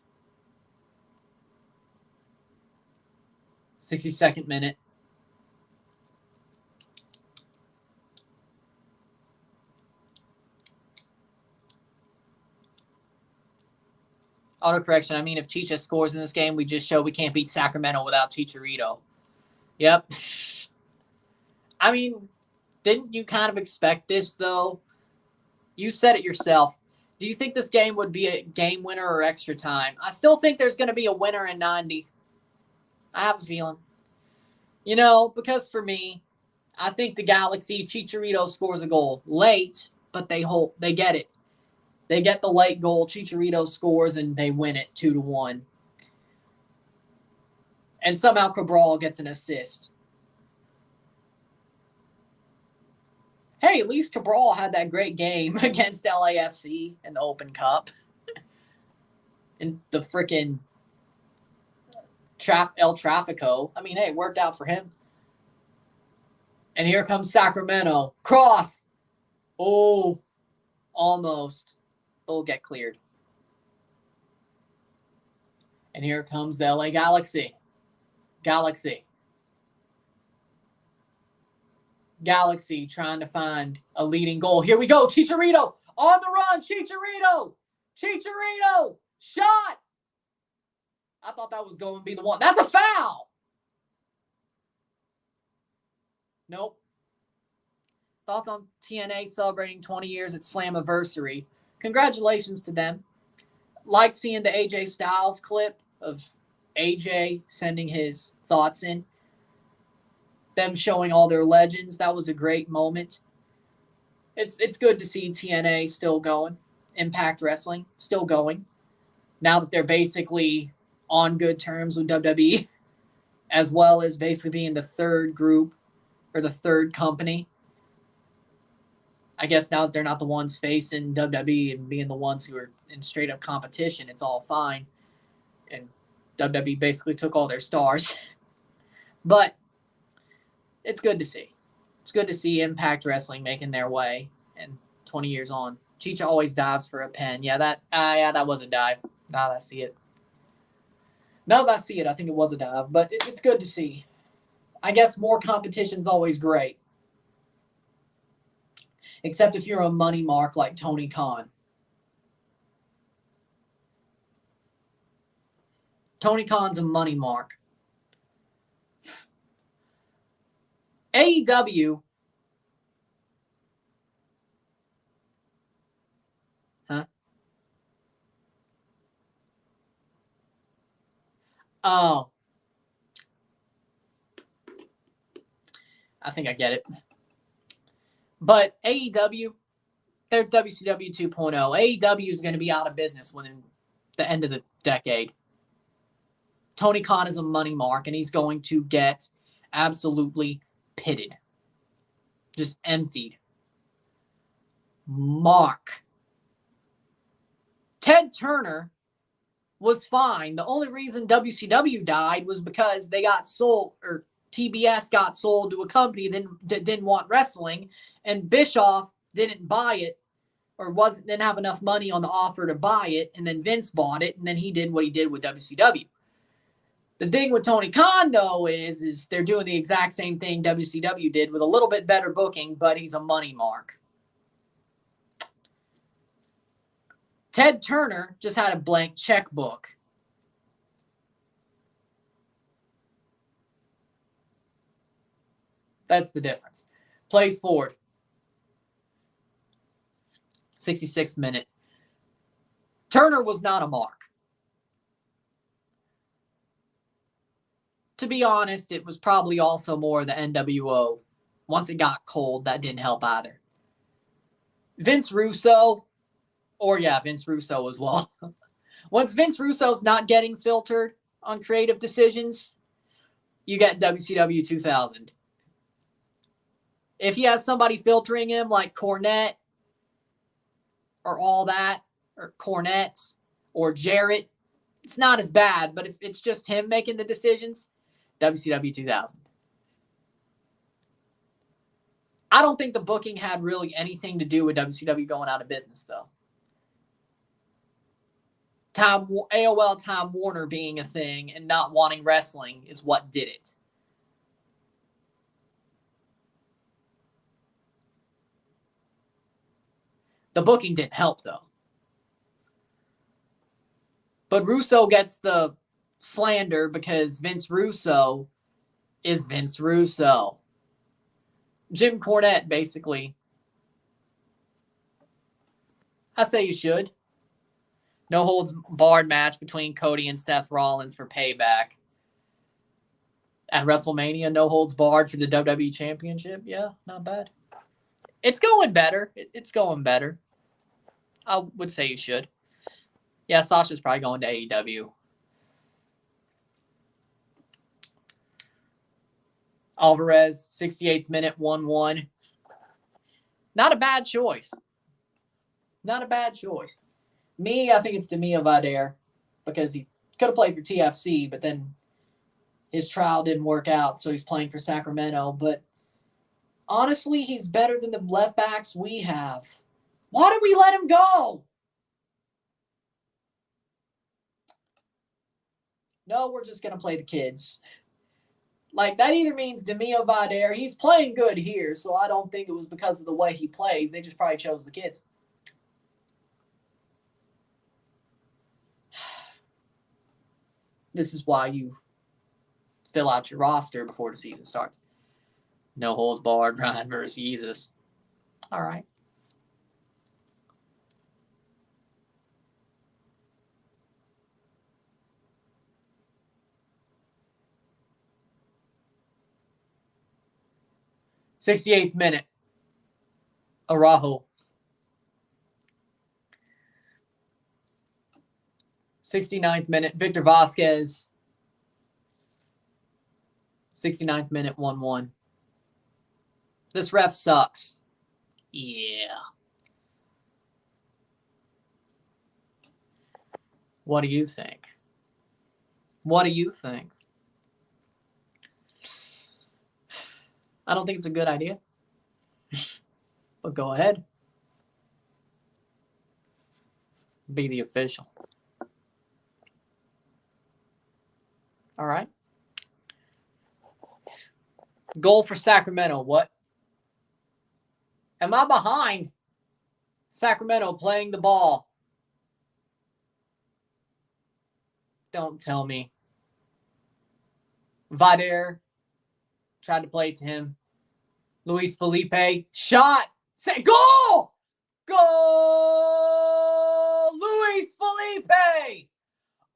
62nd minute. Autocorrection. I mean, if Chicha scores in this game, we just show we can't beat Sacramento without Chicharito. Yep. I mean, didn't you kind of expect this, though? You said it yourself. Do you think this game would be a game winner or extra time? I still think there's going to be a winner in 90. I have a feeling. You know, because for me, I think the Galaxy, Chicharito scores a goal. Late, but they get it. They get the late goal. Chicharito scores, and they win it 2-1. And somehow Cabral gets an assist. Hey, at least Cabral had that great game against LAFC in the Open Cup. And the freaking El Trafico. I mean, hey, it worked out for him. And here comes Sacramento. Cross. Oh, almost. It'll get cleared. And here comes the LA Galaxy. Galaxy trying to find a leading goal. Here we go. Chicharito on the run. Chicharito. Shot. I thought that was going to be the one. That's a foul. Nope. Thoughts on TNA celebrating 20 years at Slammiversary. Congratulations to them. Liked seeing the AJ Styles clip of AJ sending his thoughts in. Them showing all their legends. That was a great moment. It's good to see TNA still going. Impact Wrestling still going. Now that they're basically on good terms with WWE, as well as basically being the third group or the third company. I guess now that they're not the ones facing WWE and being the ones who are in straight up competition, it's all fine. And WWE basically took all their stars. But it's good to see. It's good to see Impact Wrestling making their way and 20 years on. Chicha always dives for a pen. Yeah, that was a dive. Now that I see it. I think it was a dive. But it's good to see. I guess more competition's always great. Except if you're a money mark like Tony Khan. Tony Khan's a money mark. AEW Oh. I think I get it. But AEW, they're WCW 2.0. AEW is going to be out of business within the end of the decade. Tony Khan is a money mark, and he's going to get absolutely pitted. Just emptied. Mark. Ted Turner was fine. The only reason WCW died was because they got sold, or TBS got sold to a company that didn't want wrestling, and Bischoff didn't buy it, or didn't have enough money on the offer to buy it, and then Vince bought it, and then he did what he did with WCW. The thing with Tony Khan, though, is they're doing the exact same thing WCW did with a little bit better booking, but he's a money mark. Ted Turner just had a blank checkbook. That's the difference. Plays forward. 66th minute. Turner was not a mark. To be honest, it was probably also more the NWO. Once it got cold, that didn't help either. Vince Russo as well. Once Vince Russo's not getting filtered on creative decisions, you get WCW 2000. If he has somebody filtering him like Cornette or all that, or Cornette or Jarrett, it's not as bad. But if it's just him making the decisions, WCW 2000. I don't think the booking had really anything to do with WCW going out of business, though. AOL Time Warner being a thing and not wanting wrestling is what did it. The booking didn't help, though. But Russo gets the slander because Vince Russo is Vince Russo. Jim Cornette, basically. I say you should. No holds barred match between Cody and Seth Rollins for payback. At WrestleMania, no holds barred for the WWE Championship. Yeah, not bad. It's going better. It's going better. I would say you should. Yeah, Sasha's probably going to AEW. Alvarez, 68th minute, 1-1. Not a bad choice. Not a bad choice. Me, I think it's Demia Vader because he could have played for TFC, but then his trial didn't work out, so he's playing for Sacramento. But honestly, he's better than the left backs we have. Why did we let him go? No, we're just going to play the kids. Like, that either means Demia Vader, he's playing good here, so I don't think it was because of the way he plays. They just probably chose the kids. This is why you fill out your roster before the season starts. No holds barred, Ryan versus Jesus. All right. '68th minute. Araujo. 69th minute. Victor Vasquez. 69th minute. 1-1. This ref sucks. Yeah. What do you think? What do you think? I don't think it's a good idea. But go ahead. Be the official. All right. Goal for Sacramento. What? Am I behind? Sacramento playing the ball. Don't tell me. Vader tried to play it to him. Luis Felipe. Shot. Set. Goal! Goal! Luis Felipe!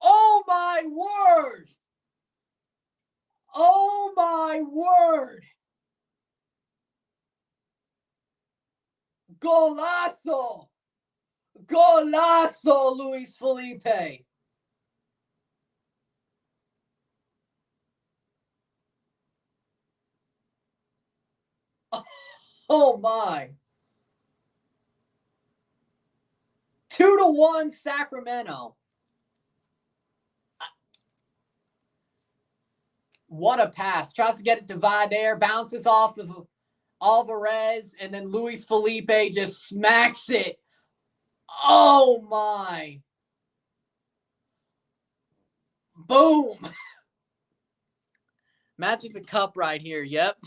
Oh, my word! Oh my word! Golazo! Golazo, Luis Felipe! Oh my! 2-1 Sacramento. What a pass. Tries to get it to Vidaire, bounces off of Alvarez, and then Luis Felipe just smacks it. Oh my. Boom. Magic the Cup right here. Yep.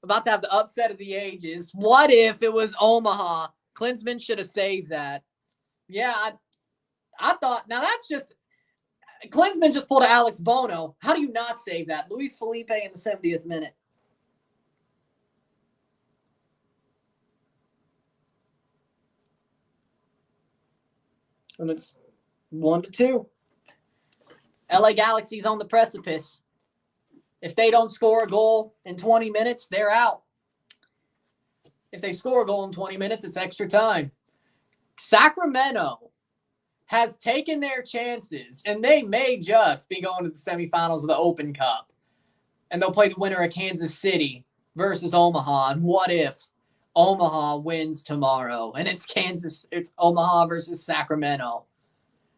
About to have the upset of the ages. What if it was Omaha? Klinsman should have saved that. Yeah, I thought, now that's just, Klinsman just pulled a Alex Bono. How do you not save that? Luis Felipe in the 70th minute. And it's 1-2. LA Galaxy's on the precipice. If they don't score a goal in 20 minutes, they're out. If they score a goal in 20 minutes, it's extra time. Sacramento has taken their chances, and they may just be going to the semifinals of the Open Cup. And they'll play the winner of Kansas City versus Omaha. And what if Omaha wins tomorrow? And it's Omaha versus Sacramento.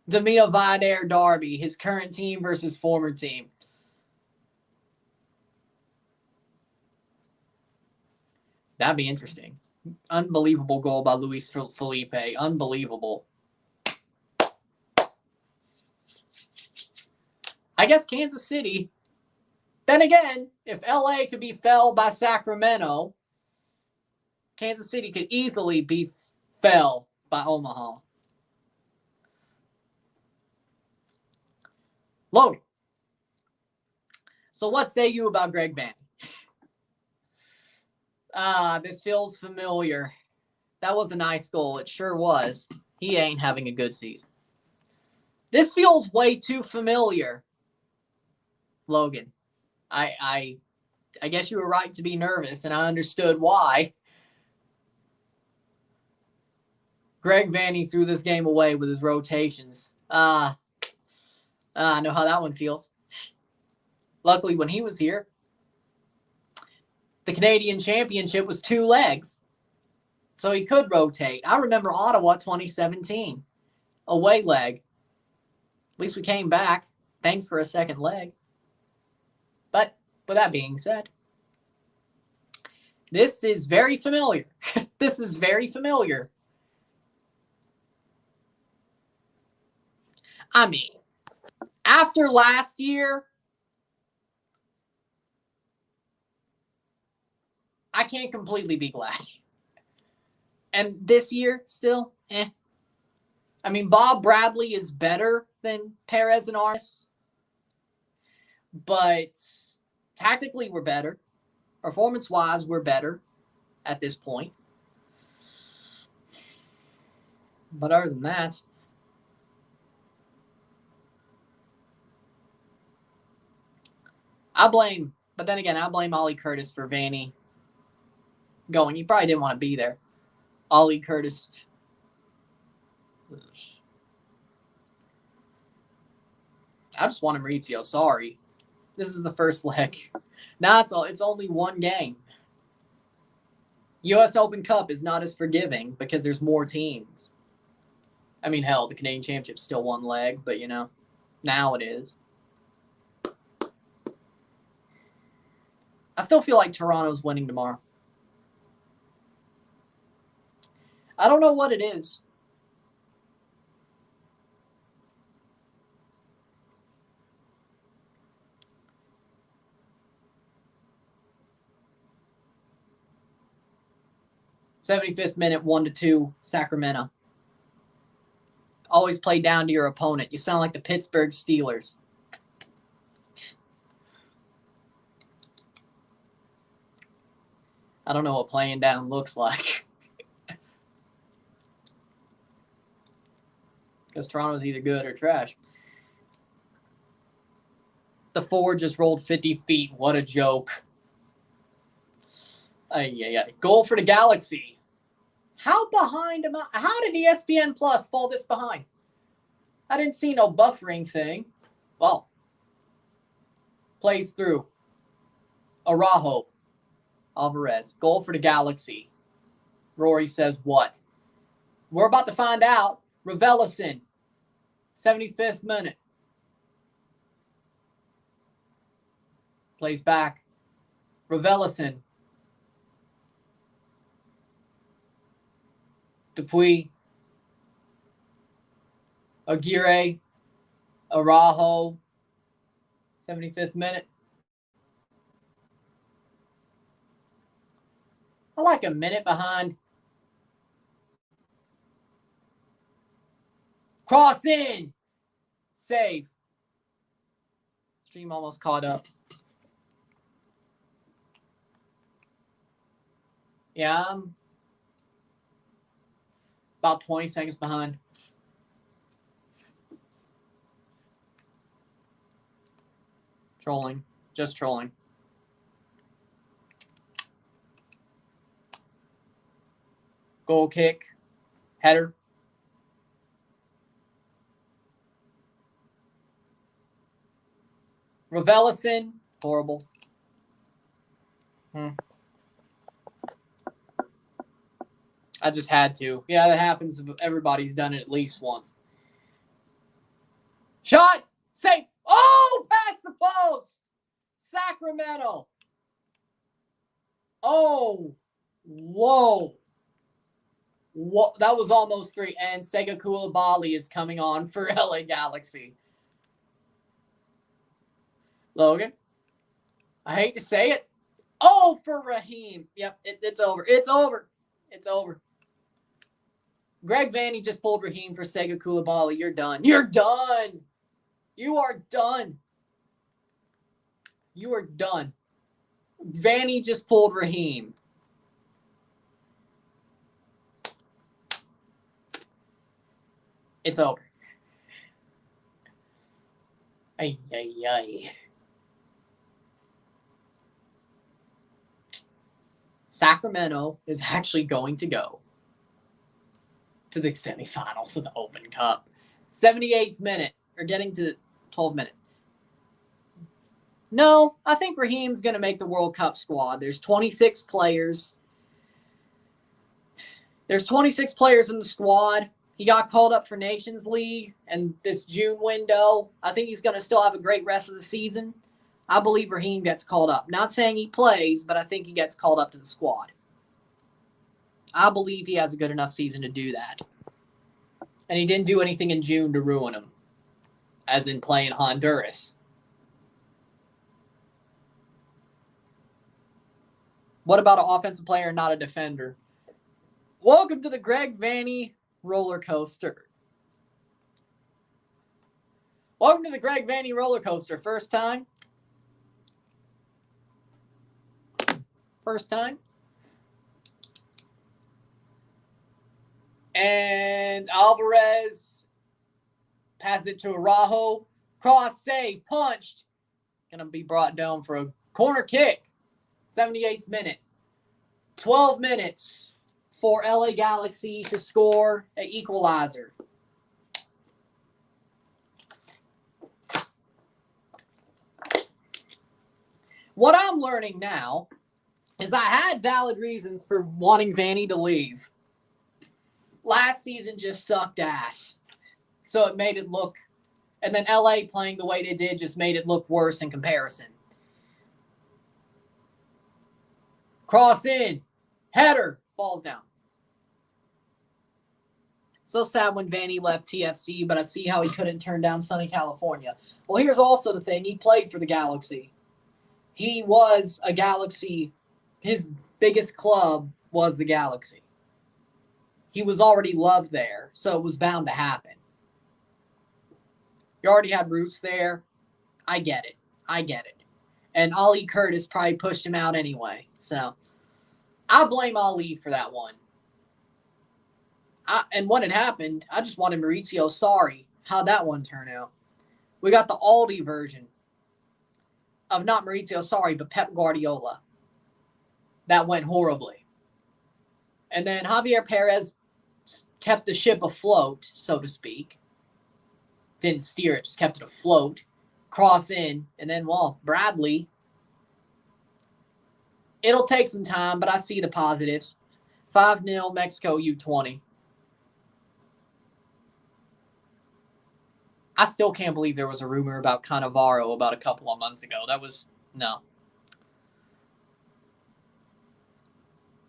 Demia Vidaire derby, his current team versus former team. That'd be interesting. Unbelievable goal by Luis Felipe. Unbelievable. I guess Kansas City. Then again, if LA could be felled by Sacramento, Kansas City could easily be felled by Omaha. Logan. So what say you about Greg Vanney? This feels familiar. That was a nice goal. It sure was. He ain't having a good season. This feels way too familiar, Logan. I guess you were right to be nervous, and I understood why. Greg Vanney threw this game away with his rotations. I know how that one feels. Luckily, when he was here, the Canadian Championship was 2 legs, so he could rotate. I remember Ottawa 2017, away leg. At least we came back. Thanks for a second leg. But with that being said, this is very familiar. This is very familiar. I mean, after last year, I can't completely be glad. And this year, still, I mean, Bob Bradley is better than Perez and Armas, but tactically we're better. Performance-wise, we're better at this point. But other than that, I blame Ollie Curtis for Vanney going. He probably didn't want to be there. Ollie Curtis. I just want Maurizio. Sorry. This is the first leg. Now it's only one game. U.S. Open Cup is not as forgiving because there's more teams. I mean, hell, the Canadian Championship's still one leg, but, now it is. I still feel like Toronto's winning tomorrow. I don't know what it is. '75th minute, 1-2, Sacramento. Always play down to your opponent. You sound like the Pittsburgh Steelers. I don't know what playing down looks like. Because Toronto's either good or trash. The forward just rolled 50 feet. What a joke. Goal for the Galaxy. How behind am I? How did ESPN Plus fall this behind? I didn't see no buffering thing. Well, plays through. Araujo. Alvarez. Goal for the Galaxy. Rory says what? We're about to find out. Lewellen. 75th minute. Plays back. Lewellen. Dupuis. Aguirre. Araujo. 75th minute. I like a minute behind. Cross in. Save. Stream almost caught up. Yeah, I'm about 20 seconds behind. Trolling. Just trolling. Goal kick. Header. Lewellen. Horrible. I just had to. Yeah, that happens. Everybody's done it at least once. Shot. Save. Oh, past the post. Sacramento. Oh. Whoa. That was almost 3. And Sega Koulibaly is coming on for LA Galaxy. Logan. I hate to say it. Oh, for Raheem. Yep, it's over. It's over. It's over. Greg Vanny just pulled Raheem for Sega Koulibaly. You're done. You're done. You are done. You are done. Vanny just pulled Raheem. It's over. Ay. Sacramento is actually going to go to the semifinals of the Open Cup. 78th minute. We're getting to 12 minutes. No, I think Raheem's going to make the World Cup squad. There's 26 players. There's 26 players in the squad. He got called up for Nations League and this June window. I think he's going to still have a great rest of the season. I believe Raheem gets called up. Not saying he plays, but I think he gets called up to the squad. I believe he has a good enough season to do that. And he didn't do anything in June to ruin him, as in playing Honduras. What about an offensive player, not a defender? Welcome to the Greg Vanny roller coaster. Welcome to the Greg Vanny roller coaster. First time? First time? And Alvarez passes it to Araujo. Cross save, punched. Gonna be brought down for a corner kick. 78th minute. 12 minutes for LA Galaxy to score an equalizer. What I'm learning now is I had valid reasons for wanting Vanny to leave. Last season just sucked ass. So it made it look, and then LA playing the way they did just made it look worse in comparison. Cross in. Header. Falls down. So sad when Vanny left TFC, but I see how he couldn't turn down sunny California. Well, here's also the thing. He played for the Galaxy. He was a Galaxy. His biggest club was the Galaxy. He was already loved there, so it was bound to happen. You already had roots there. I get it. And Ali Curtis probably pushed him out anyway. So I blame Ali for that one. And when it happened, I just wanted Maurizio sorry. How'd that one turn out? We got the Aldi version. not Maurizio, sorry, but Pep Guardiola. That went horribly. And then Javier Perez kept the ship afloat, so to speak. Didn't steer it, just kept it afloat. Cross in, and then, well, Bradley. It'll take some time, but I see the positives. 5-0 Mexico U20. I still can't believe there was a rumor about Cannavaro about a couple of months ago. That was, no.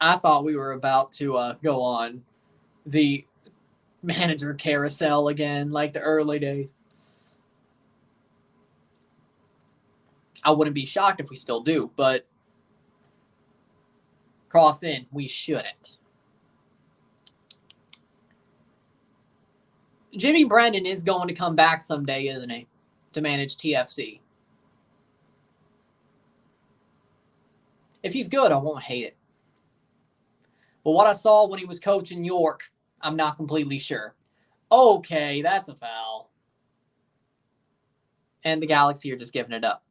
I thought we were about to go on the manager carousel again, like the early days. I wouldn't be shocked if we still do, but cross in, we shouldn't. Jimmy Brennan is going to come back someday, isn't he, to manage TFC? If he's good, I won't hate it. But what I saw when he was coaching York, I'm not completely sure. Okay, that's a foul. And the Galaxy are just giving it up.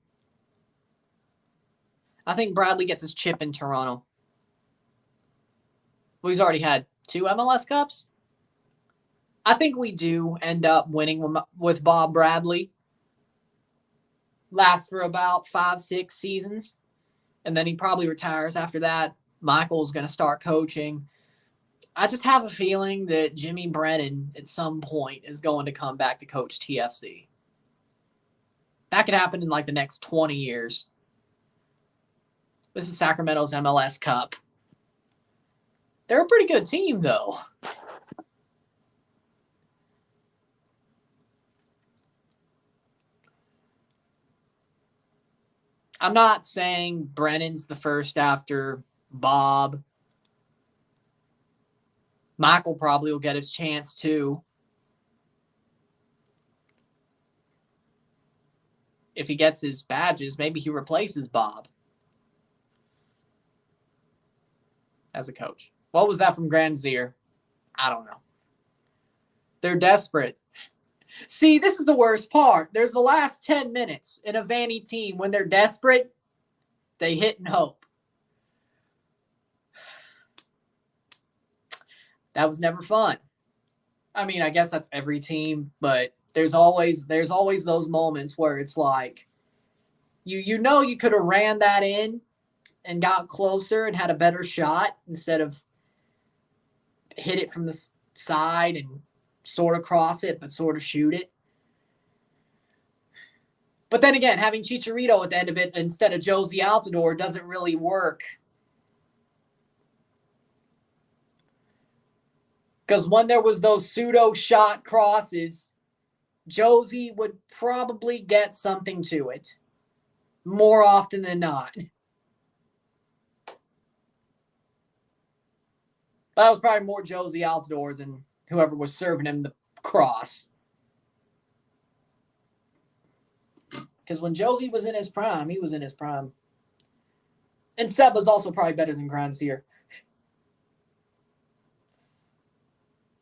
I think Bradley gets his chip in Toronto. Well, he's already had 2 MLS Cups. I think we do end up winning with Bob Bradley. Lasts for about 5-6 seasons. And then he probably retires after that. Michael's going to start coaching. I just have a feeling that Jimmy Brennan at some point is going to come back to coach TFC. That could happen in like the next 20 years. This is Sacramento's MLS Cup. They're a pretty good team, though. I'm not saying Brennan's the first after Bob. Michael probably will get his chance, too. If he gets his badges, maybe he replaces Bob as a coach. What was that from Granzier? I don't know. They're desperate. See, this is the worst part. There's the last 10 minutes in a Vanny team. When they're desperate, they hit and hope. That was never fun. I mean, I guess that's every team, but there's always those moments where it's like, you know you could have ran that in and got closer and had a better shot instead of hit it from the side and sort of cross it, but sort of shoot it. But then again, having Chicharito at the end of it instead of Josie Altidore doesn't really work. Because when there was those pseudo shot crosses, Josie would probably get something to it more often than not. That was probably more Josie Altidore than whoever was serving him the cross. Because when Josie was in his prime, he was in his prime. And Seb was also probably better than Granzier.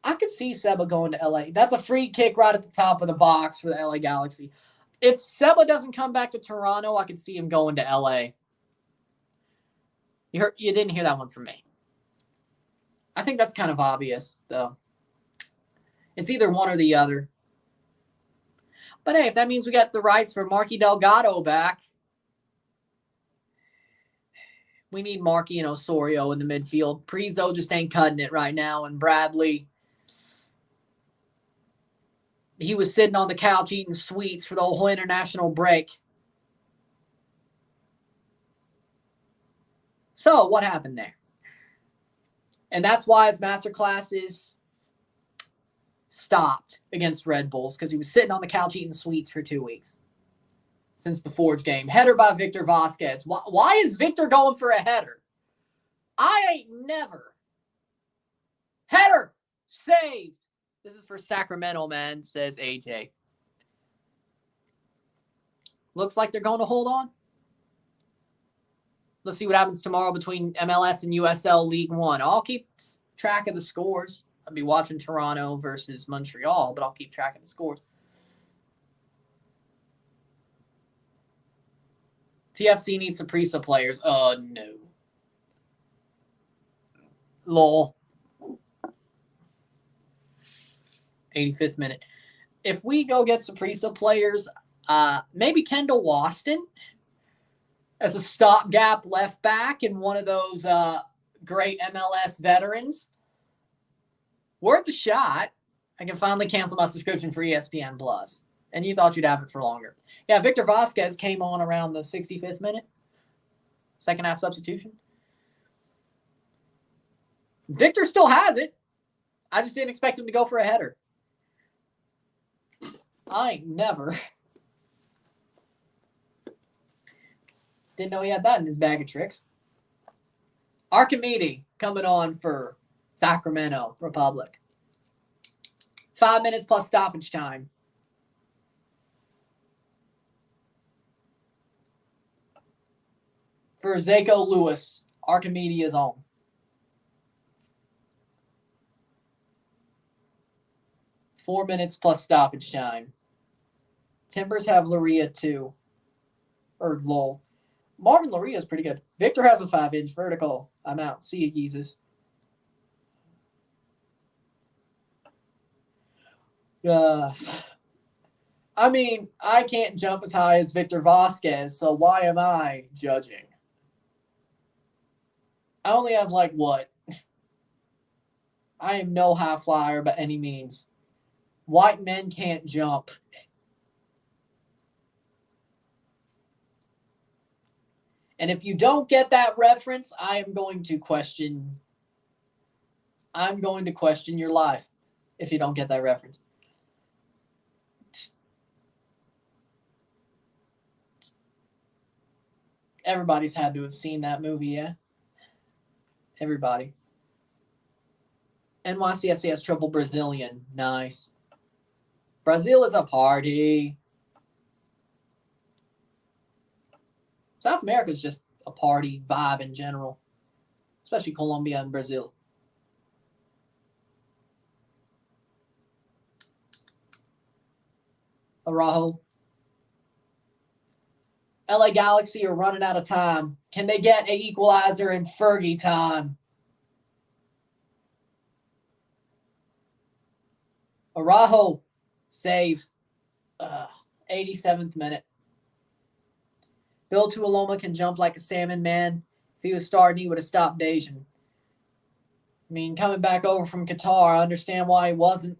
I could see Seba going to LA. That's a free kick right at the top of the box for the LA Galaxy. If Seba doesn't come back to Toronto, I could see him going to LA. You didn't hear that one from me. I think that's kind of obvious, though. It's either one or the other. But hey, if that means we got the rights for Marky Delgado back, we need Marky and Osorio in the midfield. Prizo just ain't cutting it right now, and Bradley, he was sitting on the couch eating sweets for the whole international break. So what happened there? And that's why his master classes stopped against Red Bulls, because he was sitting on the couch eating sweets for 2 weeks since the Forge game. Header by Victor Vasquez. Why is Victor going for a header? I ain't never. Header! Saved! This is for Sacramento, man, says AJ. Looks like they're going to hold on. Let's see what happens tomorrow between MLS and USL League One. I'll keep track of the scores. I'll be watching Toronto versus Montreal, but I'll keep track of the scores. TFC needs Saprissa players. Oh, no. Lol. 85th minute. If we go get Saprissa players, maybe Kendall Waston as a stopgap left back and one of those great MLS veterans. Worth a shot. I can finally cancel my subscription for ESPN Plus. And you thought you'd have it for longer. Yeah, Victor Vasquez came on around the 65th minute. Second half substitution. Victor still has it. I just didn't expect him to go for a header. I ain't never. Didn't know he had that in his bag of tricks. Archimedes coming on for Sacramento Republic. 5 minutes plus stoppage time. For Zako Lewis, Archimedes is on. Four minutes plus stoppage time. Timbers have Luria too. Or lol. Marvin Luria is pretty good. Victor has a 5-inch vertical. I'm out. See you, Jesus. Yes. I mean, I can't jump as high as Victor Vasquez, so why am I judging? I only have, like, what? I am no high flyer by any means. White men can't jump. And if you don't get that reference, I'm going to question your life if you don't get that reference. Everybody's had to have seen that movie, yeah? Everybody. NYCFC has triple Brazilian. Nice. Brazil is a party. South America is just a party vibe in general, especially Colombia and Brazil. Araujo. LA Galaxy are running out of time. Can they get an equalizer in Fergie time? Araujo. Save. 87th minute. Bill Tuoloma can jump like a salmon, man. If he was starting, he would have stopped Dejan. I mean, coming back over from Qatar, I understand why he wasn't.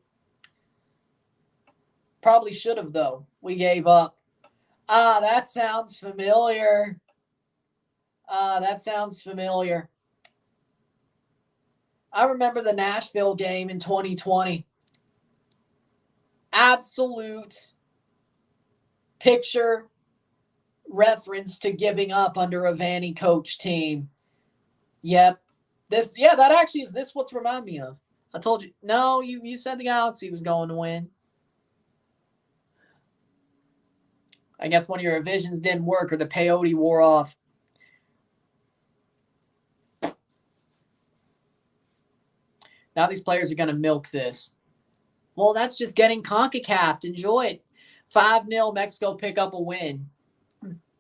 Probably should have, though. We gave up. That sounds familiar. That sounds familiar. I remember the Nashville game in 2020. Absolute picture reference to giving up under a Vanny coach team. Yep. That actually is this what's remind me of. I told you. No, you said the Galaxy was going to win. I guess one of your visions didn't work or the peyote wore off. Now these players are going to milk this. Well, that's just getting CONCACAF. Enjoy it. 5-0, Mexico pick up a win.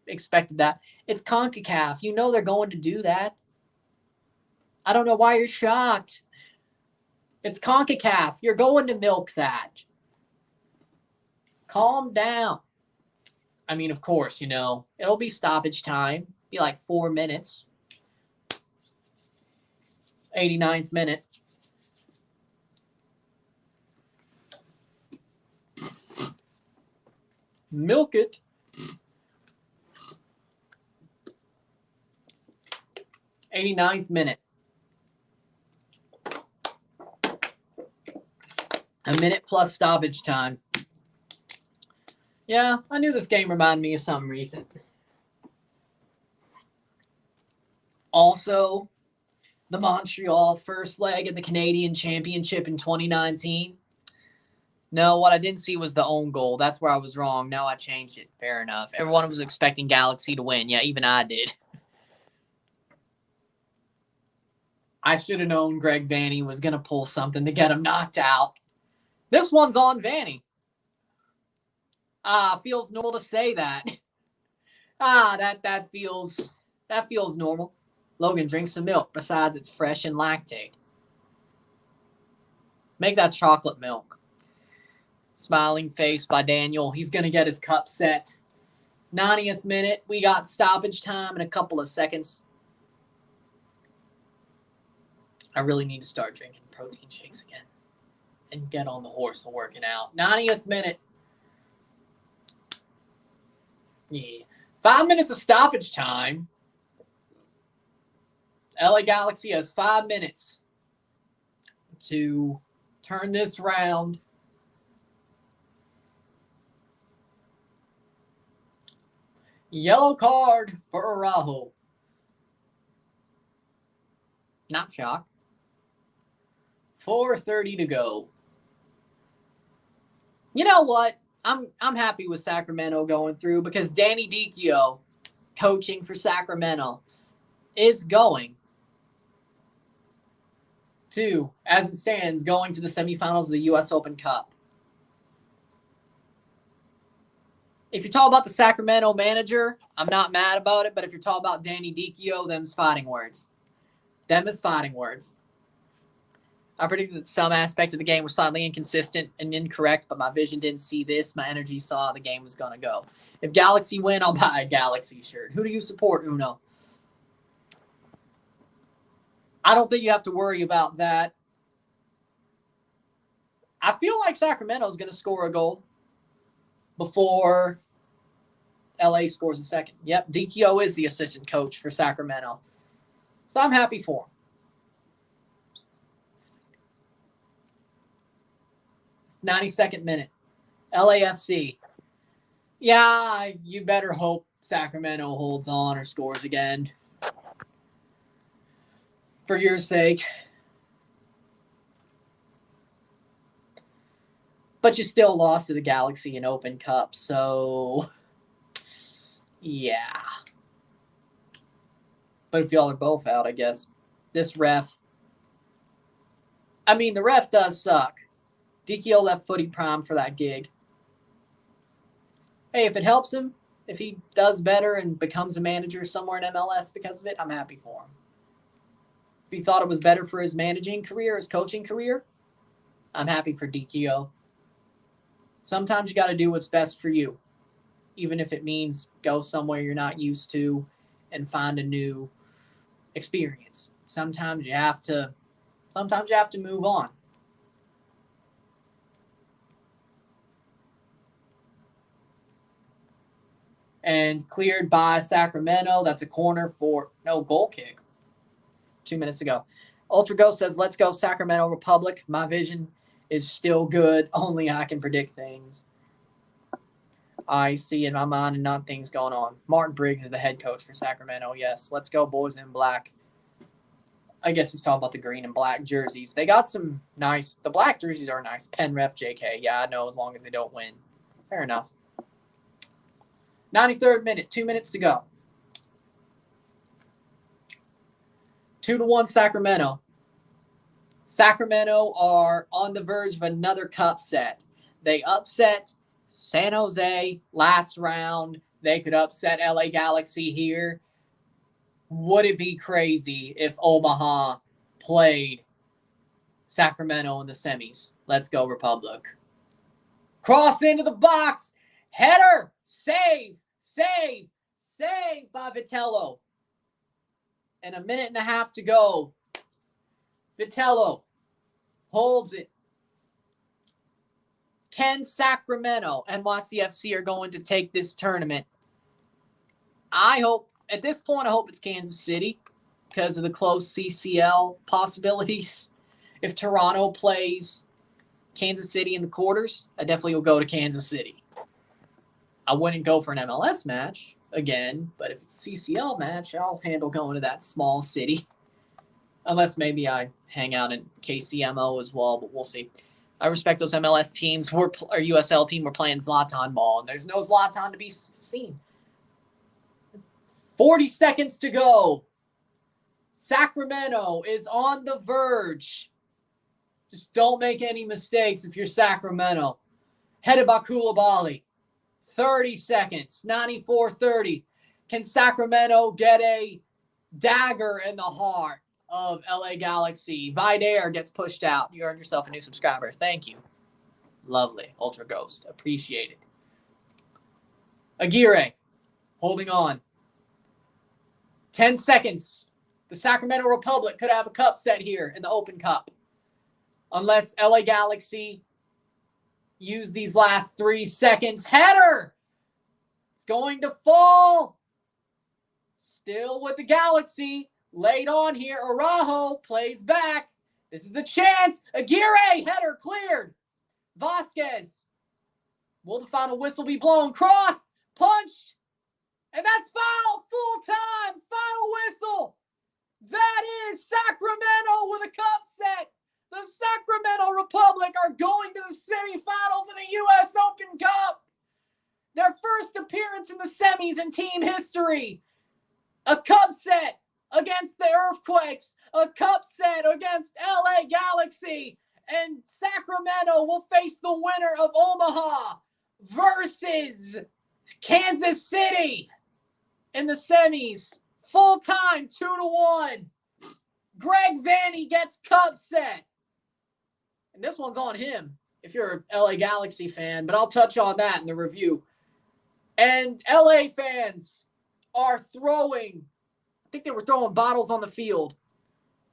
Expected that. It's CONCACAF. You know they're going to do that. I don't know why you're shocked. It's CONCACAF. You're going to milk that. Calm down. I mean, of course, it'll be stoppage time. Be like 4 minutes. 89th minute. Milk it. '89th minute. A minute plus stoppage time. Yeah, I knew this game reminded me of something recent. Also, the Montreal first leg of the Canadian Championship in 2019. No, what I didn't see was the own goal. That's where I was wrong. Now I changed it. Fair enough. Everyone was expecting Galaxy to win. Yeah, even I did. I should have known Greg Vanny was going to pull something to get him knocked out. This one's on Vanny. Feels normal to say that. That feels normal. Logan, drink some milk. Besides, it's fresh and lactate. Make that chocolate milk. Smiling face by Daniel. He's going to get his cup set. 90th minute. We got stoppage time in a couple of seconds. I really need to start drinking protein shakes again and get on the horse of working out. 90th minute. Yeah. 5 minutes of stoppage time. LA Galaxy has 5 minutes to turn this round. Yellow card for Araujo. Not shocked. 4:30 to go. You know what? I'm happy with Sacramento going through because Danny Dichio, coaching for Sacramento, is going to, as it stands, going to the semifinals of the U.S. Open Cup. If you're talking about the Sacramento manager, I'm not mad about it, but if you're talking about Danny Dichio, them's fighting words. Them is fighting words. I predicted that some aspects of the game were slightly inconsistent and incorrect, but my vision didn't see this. My energy saw the game was going to go. If Galaxy win, I'll buy a Galaxy shirt. Who do you support, Uno? I don't think you have to worry about that. I feel like Sacramento is going to score a goal before LA scores a second. Yep, Dichio is the assistant coach for Sacramento. So I'm happy for him. It's 92nd minute. LAFC. Yeah, you better hope Sacramento holds on or scores again. For your sake. But you still lost to the Galaxy in Open Cup, so yeah. But if y'all are both out, I guess. This ref. I mean, the ref does suck. Dichio left footy prime for that gig. Hey, if it helps him, if he does better and becomes a manager somewhere in MLS because of it, I'm happy for him. If he thought it was better for his managing career, his coaching career, I'm happy for Dichio. Sometimes you got to do what's best for you, even if it means go somewhere you're not used to and find a new experience. Sometimes you have to move on. And cleared by Sacramento. That's a corner for no goal kick. 2 minutes ago. Ultra Ghost says, let's go Sacramento Republic. My vision is still good. Only I can predict things I see in my mind and not things going on. Martin Briggs is the head coach for Sacramento. Yes, let's go boys in black. I guess he's talking about the green and black jerseys. They got some nice, the black jerseys are nice. Pen ref JK. Yeah, I know, as long as they don't win. Fair enough. 93rd minute, 2 minutes to go. 2-1 Sacramento. Sacramento are on the verge of another cup set. They upset San Jose last round. They could upset LA Galaxy here. Would it be crazy if Omaha played Sacramento in the semis? Let's go, Republic. Cross into the box. Header. Save by Vitello. And a minute and a half to go. Vitello holds it. Can Sacramento and NYCFC are going to take this tournament? I hope, at this point, I hope it's Kansas City because of the close CCL possibilities. If Toronto plays Kansas City in the quarters, I definitely will go to Kansas City. I wouldn't go for an MLS match again, but if it's a CCL match, I'll handle going to that small city. Unless maybe I hang out in KCMO as well, but we'll see. I respect those MLS teams. Our USL team, we're playing Zlatan ball, and there's no Zlatan to be seen. 40 seconds to go. Sacramento is on the verge. Just don't make any mistakes if you're Sacramento. Headed by Koulibaly. 30 seconds. 94-30. Can Sacramento get a dagger in the heart of LA Galaxy? Vidair gets pushed out. You earned yourself a new subscriber. Thank you. Lovely. Ultra Ghost. Appreciate it. Aguirre holding on. 10 seconds. The Sacramento Republic could have a cup set here in the Open Cup. Unless LA Galaxy use these last 3 seconds. Header! It's going to fall. Still with the Galaxy. Laid on here. Araujo plays back. This is the chance. Aguirre, header cleared. Vasquez. Will the final whistle be blown? Cross. Punched. And that's foul. Full time. Final whistle. That is Sacramento with a cup set. The Sacramento Republic are going to the semifinals of the U.S. Open Cup. Their first appearance in the semis in team history. A cup set against the Earthquakes. A cup set against LA Galaxy. And Sacramento will face the winner of Omaha versus Kansas City in the semis. Full time, 2-1. Greg Vanny gets cup set. And this one's on him if you're an LA Galaxy fan, but I'll touch on that in the review. And LA fans are throwing, I think they were throwing bottles on the field.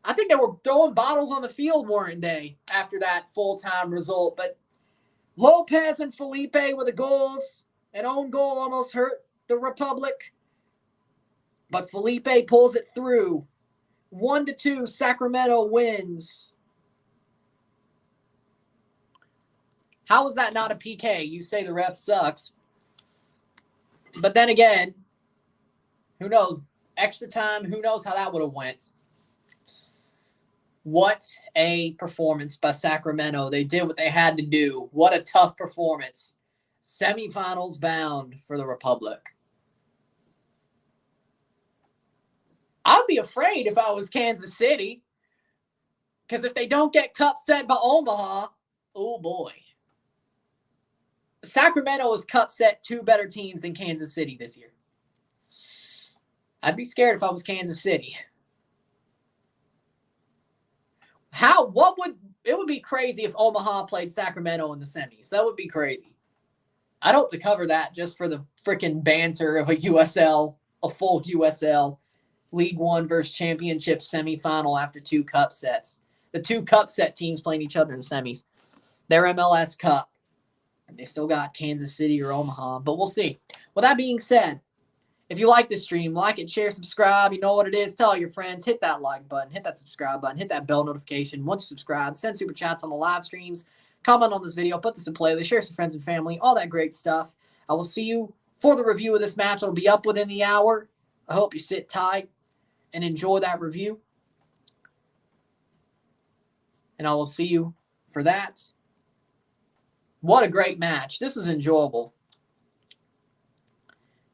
I think they were throwing bottles on the field, weren't they, after that full-time result. But Lopez and Felipe with the goals. An own goal almost hurt the Republic. But Felipe pulls it through. 1-2, Sacramento wins. How is that not a PK? You say the ref sucks. But then again, who knows? Extra time, who knows how that would have went. What a performance by Sacramento. They did what they had to do. What a tough performance. Semifinals bound for the Republic. I'd be afraid if I was Kansas City. Because if they don't get cup set by Omaha, oh boy. Sacramento has cup set 2 better teams than Kansas City this year. I'd be scared if I was Kansas City. It would be crazy if Omaha played Sacramento in the semis. That would be crazy. I'd hope to cover that just for the freaking banter of a USL, a full USL, League One versus Championship semifinal after 2 cup sets. The 2 cup set teams playing each other in the semis. Their MLS Cup. They still got Kansas City or Omaha, but we'll see. With that being said, if you like this stream, like it, share, subscribe. You know what it is. Tell all your friends. Hit that like button. Hit that subscribe button. Hit that bell notification. Once you subscribe, send super chats on the live streams. Comment on this video. Put this in playlist. Share some friends and family. All that great stuff. I will see you for the review of this match. It'll be up within the hour. I hope you sit tight and enjoy that review. And I will see you for that. What a great match. This was enjoyable.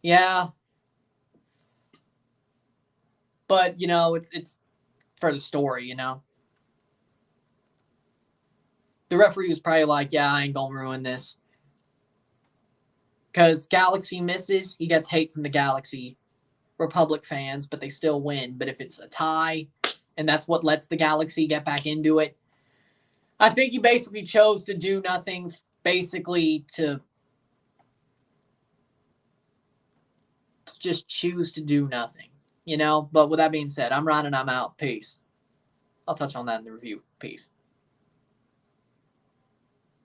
Yeah. But, you know, it's for the story, you know. The referee was probably like, yeah, I ain't going to ruin this. Because Galaxy misses, he gets hate from the Galaxy Republic fans, but they still win. But if it's a tie, and that's what lets the Galaxy get back into it, I think he basically chose to do nothing, basically to just choose to do nothing. You know, but with that being said, I'm Ron and I'm out. Peace. I'll touch on that in the review. Peace.